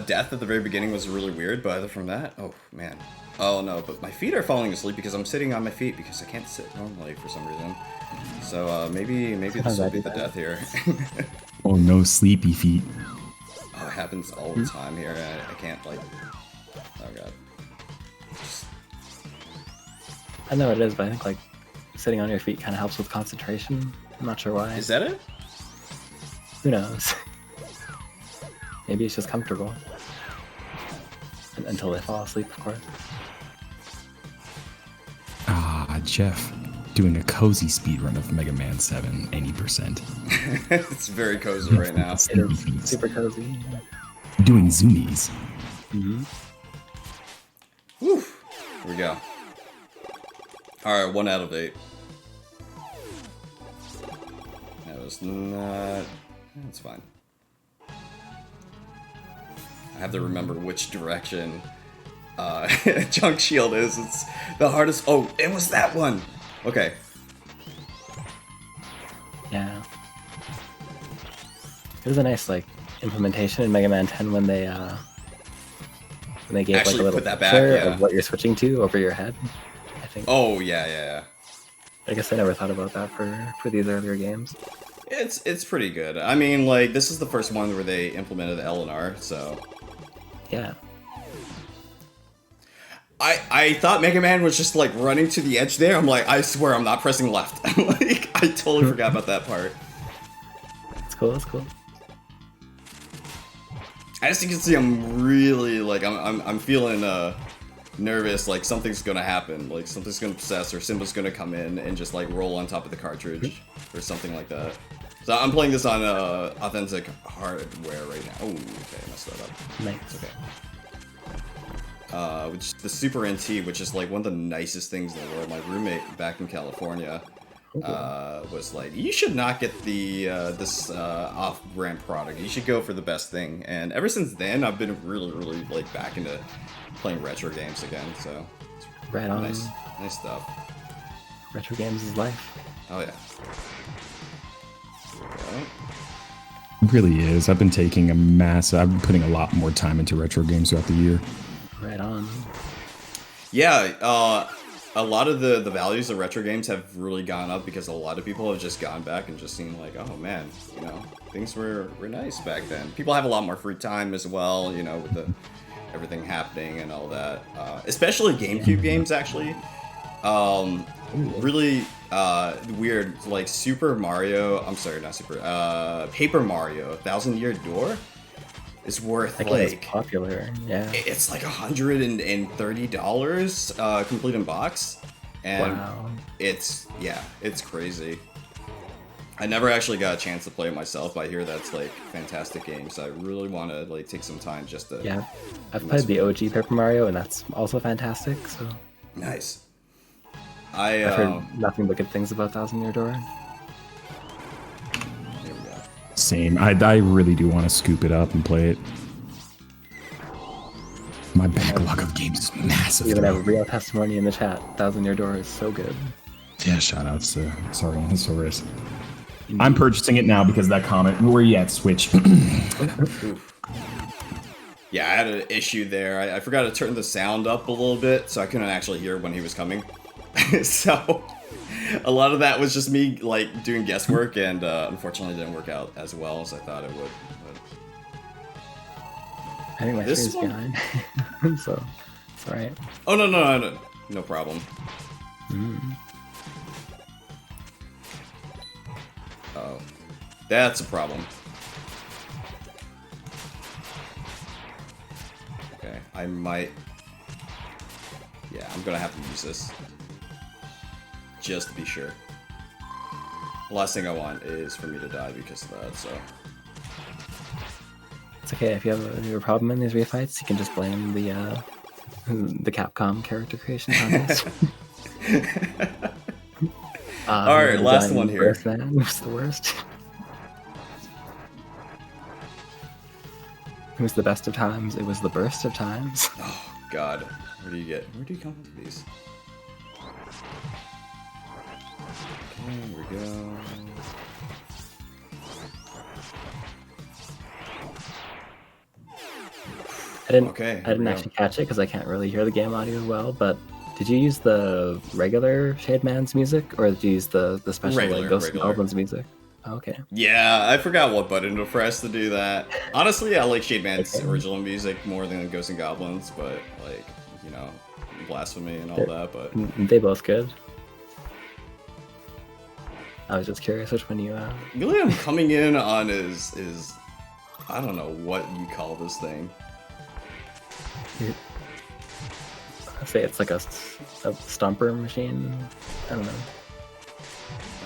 death at the very beginning was really weird, but other from that, oh man. Oh no, but my feet are falling asleep because I'm sitting on my feet because I can't sit normally for some reason. So maybe this will be the death here. Oh no, sleepy feet. Oh, it happens all the time here. I can't oh god. I know it is, but I think like sitting on your feet kind of helps with concentration. I'm not sure why. Is that it? Who knows? Maybe it's just comfortable. Until they fall asleep, of course. Jeff, doing a cozy speedrun of Mega Man 7, 80%. It's very cozy right now. Super cozy. Doing zoomies. Mm-hmm. Woo! Here we go. Alright, 1 out of 8. That was not... That's fine. I have to remember which direction Junk Shield is. It's The hardest. Oh, it was that one. Okay. Yeah. It was a nice like implementation in Mega Man 10 when they gave Actually like a little put that back, picture yeah. of what you're switching to over your head. I think. Oh yeah. I guess I never thought about that for these earlier games. It's pretty good. I mean, like, this is the first one where they implemented the L and R, so... Yeah. I thought Mega Man was just, like, running to the edge there. I'm like, I swear I'm not pressing left. Like, I totally forgot about that part. It's cool, it's cool. As you can see, I'm really, like, I'm feeling, nervous, like, something's gonna happen. Like, something's gonna possess, or Simba's gonna come in and just, like, roll on top of the cartridge, or something like that. So I'm playing this on, authentic hardware right now. Oh, okay, I messed that up. Nice. It's okay. Which the Super NT, which is like one of the nicest things in the world. My roommate back in California was like, "You should not get the this off-brand product. You should go for the best thing." And ever since then, I've been really like back into playing retro games again. So it's Right on. nice stuff. Retro games is life. Oh yeah. There we go. It really is. I've been putting a lot more time into retro games throughout the year. Right on. Yeah, a lot of the values of retro games have really gone up because a lot of people have just gone back and just seen like, oh man, you know, things were nice back then. People have a lot more free time as well, you know, with everything happening and all that. Especially GameCube games, actually. Really weird, like Paper Mario, 1000 Year Door is worth That game is like popular. Yeah. it's like $130 complete in box, and Wow. it's crazy. I never actually got a chance to play it myself, but I hear that's like fantastic game, so I really want to like take some time just to Yeah. I've played the OG Paper Mario, and that's also fantastic. So nice. I've heard nothing but good things about Thousand Year Door. Here we go. Same. I really do want to scoop it up and play it. My backlog of games is massive. We even have real testimony in the chat. Thousand Year Door is so good. Yeah, shout outs to Sorry. I'm purchasing it now because of that comment. Where are you at, Switch? Yeah, I had an issue there. I forgot to turn the sound up a little bit, so I couldn't actually hear when he was coming. So a lot of that was just me like doing guesswork, and unfortunately it didn't work out as well as I thought it would. But I think my This screen's one- behind. So it's alright. oh no problem. Oh, that's a problem. Okay, I might. Yeah, I'm gonna have to use this just to be sure. The last thing I want is for me to die because of that. So. It's okay if you have a problem in these refights, you can just blame the Capcom character creation contest. All right, last one here. Burst Man was the worst. It was the best of times. It was the burst of times. Oh God, where do you come up with these? Okay, here we go. I didn't Okay, I didn't actually catch it because I can't really hear the game audio well. But did you use the regular Shade Man's music, or did you use the special like Ghost and regular. Goblins music? Oh, okay. Yeah, I forgot what button to press to do that. Honestly, I like Shade Man's original music more than Ghosts and Goblins, but like, you know, blasphemy and all that. But They both good. I was just curious which one you. really, I'm coming in on is I don't know what you call this thing. I'd say it's like a stomper machine. I don't know.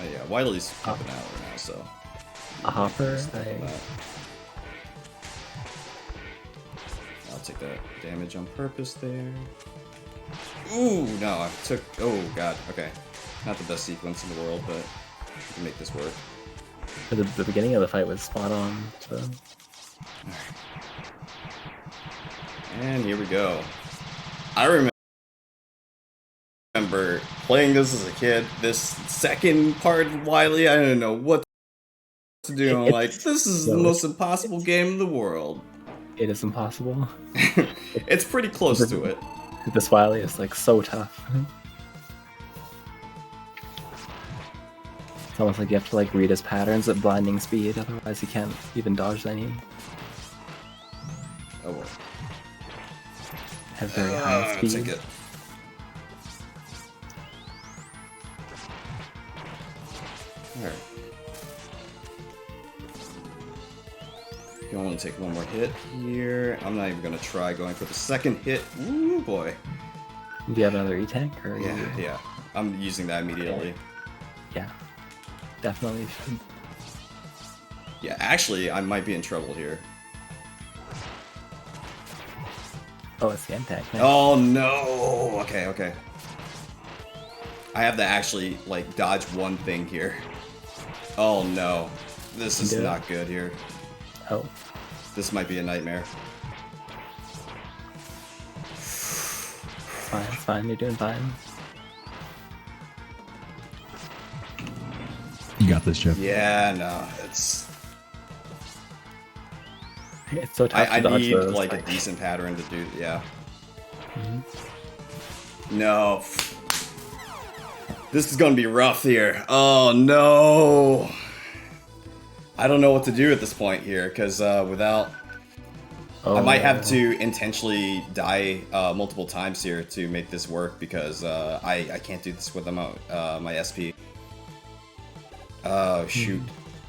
Oh yeah, Wiley's popping out right now, so. A hopper. I'll take that damage on purpose there. Ooh, no, I took. Oh god, okay. Not the best sequence in the world, but I can make this work. The beginning of the fight was spot on. So. And here we go. I remember. remember playing this as a kid. This second part of Wily, I don't know what to do. I'm like, this is the most impossible game in the world. It is impossible. It's pretty close to it. This Wily is like so tough. It's almost like you have to like read his patterns at blinding speed, otherwise you can't even dodge any. Oh well. Have very high speed. Take it. Alright. You can only take one more hit here. I'm not even gonna try going for the second hit. Ooh boy. Do you have another E-tank? Or Yeah. I'm using that immediately. Yeah. Definitely should. Yeah, actually, I might be in trouble here. Oh, it's the M-tank. Nice. Oh no! Okay. I have to actually, like, dodge one thing here. Oh no. This is not good here. Oh. This might be a nightmare. It's fine, you're doing fine. You got this, Jeff. Yeah, no, it's... It's so tough I to dodge need, those, like, a decent pattern to do, yeah. No. This is gonna be rough here. Oh, no. I don't know what to do at this point here, because without... I might have to intentionally die multiple times here to make this work, because I can't do this without my SP. Oh, shoot.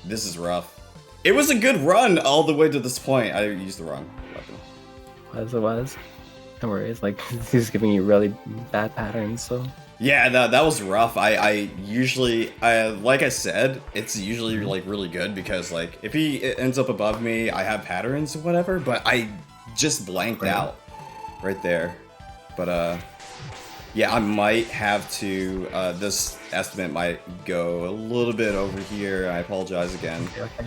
This is rough. It was a good run all the way to this point. I used the wrong weapon. It was. No worries, like, he's giving you really bad patterns, so... Yeah, that was rough. I usually, like I said, it's usually like really good because like if he ends up above me, I have patterns or whatever, but I just blanked out right there. But yeah, I might have to, this estimate might go a little bit over here. I apologize again. Okay.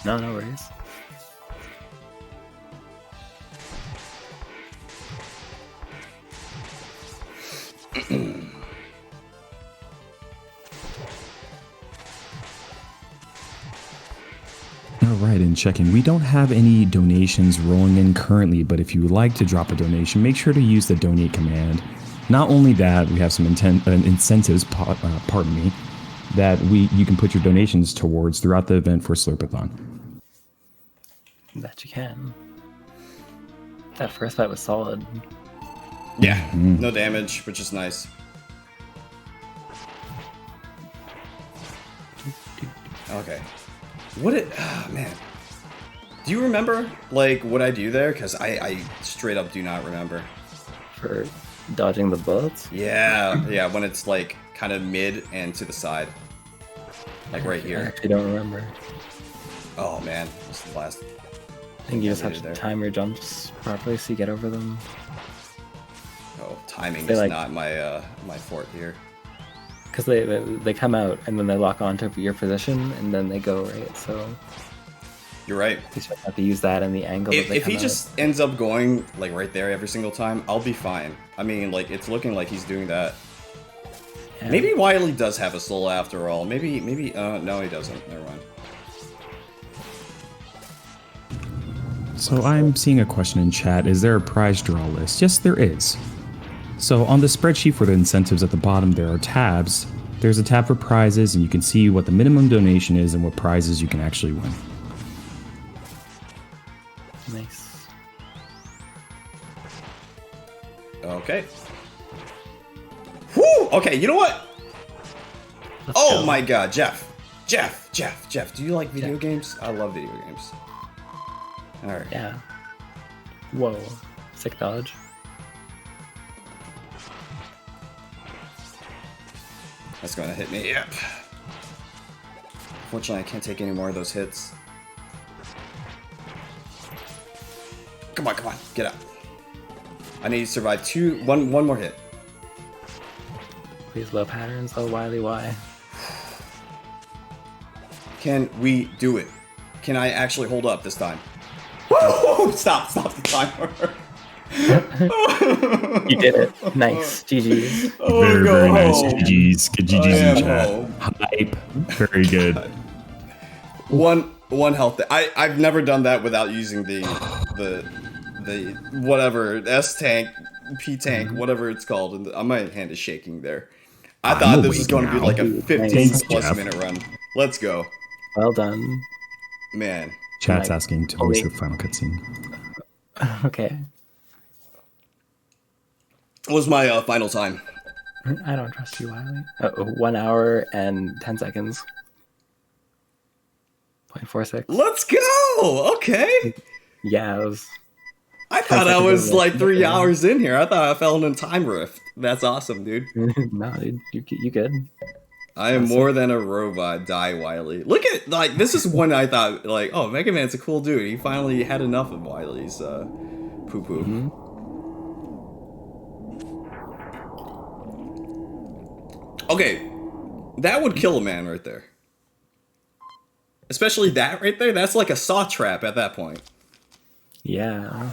No worries. Alright, and checking. We don't have any donations rolling in currently, but if you would like to drop a donation, make sure to use the donate command. Not only that, we have some incentives, pardon me, that you can put your donations towards throughout the event for Slurpathon. That you can. That first fight was solid. Yeah, no damage, which is nice. Okay. Man. Do you remember, like, what I do there? Because I straight up do not remember. For dodging the bullets? Yeah, when it's, like, kind of mid and to the side. Like, right I here. actually don't remember. Oh, man. This is the last... I think you just have to time your jumps properly so you get over them. Oh, timing is not my my fort here. Because they come out and then they lock onto your position and then they go, right? So you're right. You just have to use that and the angle. If he just ends up going like right there every single time, I'll be fine. I mean, like it's looking like he's doing that. Yeah. Maybe Wily does have a soul after all. Maybe no, he doesn't. Never mind. So I'm seeing a question in chat. Is there a prize draw list? Yes, there is. So on the spreadsheet for the incentives at the bottom, there are tabs. There's a tab for prizes, and you can see what the minimum donation is and what prizes you can actually win. Nice. Okay. Whew! Okay, you know what? Let's go. My god, Jeff, do you like video games? I love video games. Alright. Yeah. Whoa. Sick dodge. That's gonna hit me, yep. Unfortunately, I can't take any more of those hits. Come on, get up. I need to survive one more hit. Please low patterns, oh Wily, why? Can we do it? Can I actually hold up this time? Woo! Stop the timer. You did it. Nice. GG's. Very, very nice. home. GG's. Good GG's I am in chat. home. Hype. Very good. One health. I've never done that without using the whatever S tank, P tank, whatever it's called. And my hand is shaking there. I thought this was going to be like a 15+ minute run. Let's go. Well done. Man. Chat's asking to voice the final cutscene. Okay. What was my final time? I don't trust you, Wiley. 1 hour and 10 seconds. 0.46. Let's go. Okay. Yeah, it was. I thought I was like 3 hours in here. I thought I fell in a time rift. That's awesome, dude. No, dude, you good. I am more than a robot. Die, Wily. Look at, like, this is one I thought, like, oh, Mega Man's a cool dude. He finally had enough of Wily's poo-poo. Mm-hmm. Okay, that would kill a man right there. Especially that right there. That's like a saw trap at that point. Yeah.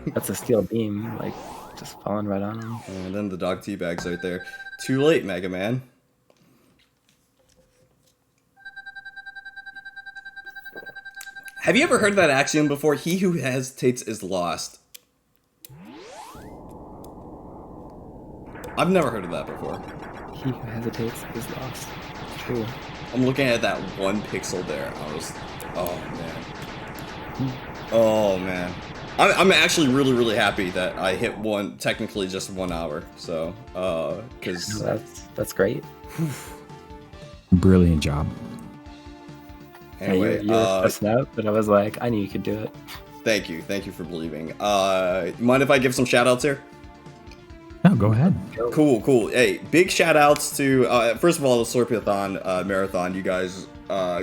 That's a steel beam, like, just falling right on him. And then the dog teabags right there. Too late, Mega Man. Have you ever heard that axiom before? He who hesitates is lost. I've never heard of that before. He who hesitates is lost. True. I'm looking at that 1 pixel there. I was, oh man. Oh man. I'm actually really, really happy that I hit technically just 1 hour. So, cause that's great. Brilliant job. Anyway, you were stressing out, but I was like, I knew you could do it. Thank you for believing. Mind if I give some shout outs here? No, go ahead. Cool. Hey, big shout outs to, first of all, the Slurpathon marathon. You guys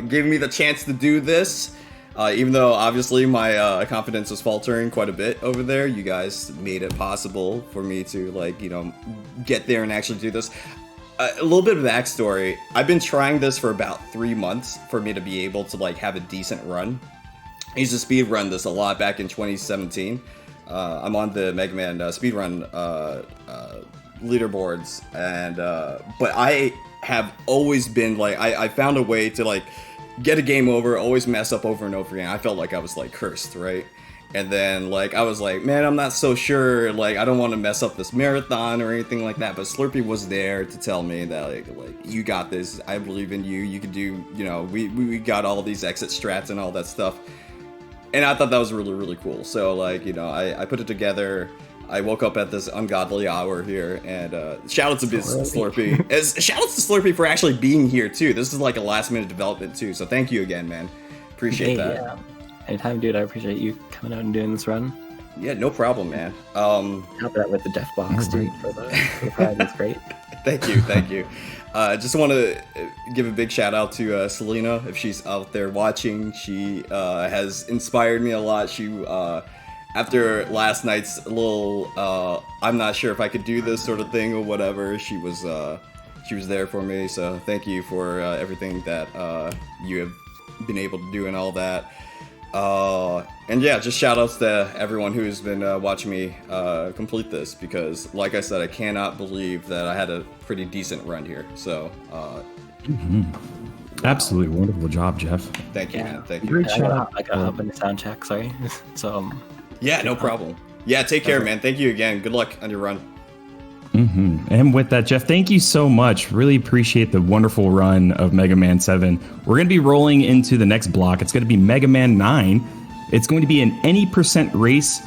gave me the chance to do this. Even though, obviously, my confidence was faltering quite a bit over there. You guys made it possible for me to, like, you know, get there and actually do this. A little bit of backstory. I've been trying this for about 3 months for me to be able to, like, have a decent run. I used to speed run this a lot back in 2017. I'm on the Mega Man speedrun leaderboards, and but I have always been like, I found a way to like get a game over, always mess up over and over again. I felt like I was like cursed, right? And then like I was like, man, I'm not so sure. Like I don't want to mess up this marathon or anything like that. But Slurpee was there to tell me that like you got this. I believe in you. You can do. You know, we got all these exit strats and all that stuff. And I thought that was really, really cool. So, like, you know, I put it together. I woke up at this ungodly hour here, and shout out to Slurpee. Shout out to Slurpee for actually being here, too. This is like a last-minute development, too. So thank you again, man. Appreciate that. Yeah. Anytime, dude. I appreciate you coming out and doing this run. Yeah, no problem, man. Help out with the death box, dude, for the ride. That's great. Thank you. Just want to give a big shout out to Selena, if she's out there watching. She has inspired me a lot. She, after last night's little, I'm not sure if I could do this sort of thing or whatever, she was there for me. So thank you for everything that you have been able to do and all that. And yeah, just shout outs to everyone who's been watching me complete this, because like I said, I cannot believe that I had a pretty decent run here. So Absolutely wonderful job, Jeff. thank you, man. Thank you. Great I shout gotta out. hop in the sound check, sorry. So, Yeah, no problem. Yeah, take care, man. Thank you again. Good luck on your run. And with that, Jeff, thank you so much. Really appreciate the wonderful run of Mega Man 7. We're going to be rolling into the next block. It's going to be Mega Man 9. It's going to be an any % race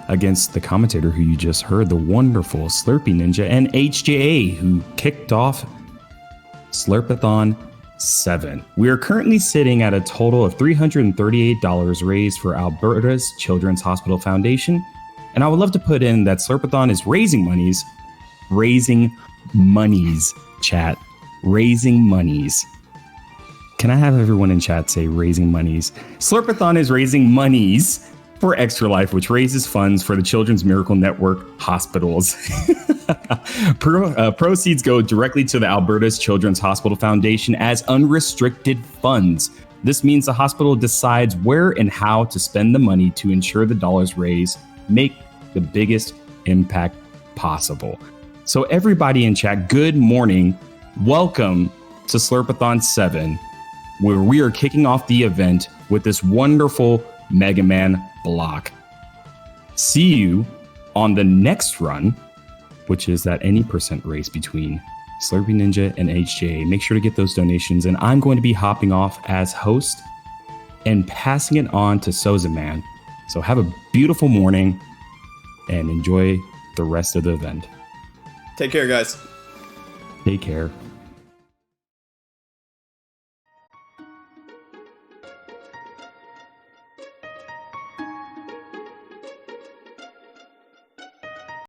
against the commentator who you just heard, the wonderful Slurpee Ninja, and HJA, who kicked off Slurpathon 7. We are currently sitting at a total of $338 raised for Alberta's Children's Hospital Foundation. And I would love to put in that Slurpathon is raising monies, chat. Raising monies. Can I have everyone in chat say raising monies? Slurpathon is raising monies for Extra Life, which raises funds for the Children's Miracle Network hospitals. Proceeds go directly to the Alberta's Children's Hospital Foundation as unrestricted funds. This means the hospital decides where and how to spend the money to ensure the dollars raised make the biggest impact possible. So everybody in chat, good morning. Welcome to Slurpathon 7, where we are kicking off the event with this wonderful Mega Man block. See you on the next run, which is that any percent race between Slurpee Ninja and HJ. Make sure to get those donations, and I'm going to be hopping off as host and passing it on to Sozaman. So have a beautiful morning and enjoy the rest of the event. Take care, guys. Take care.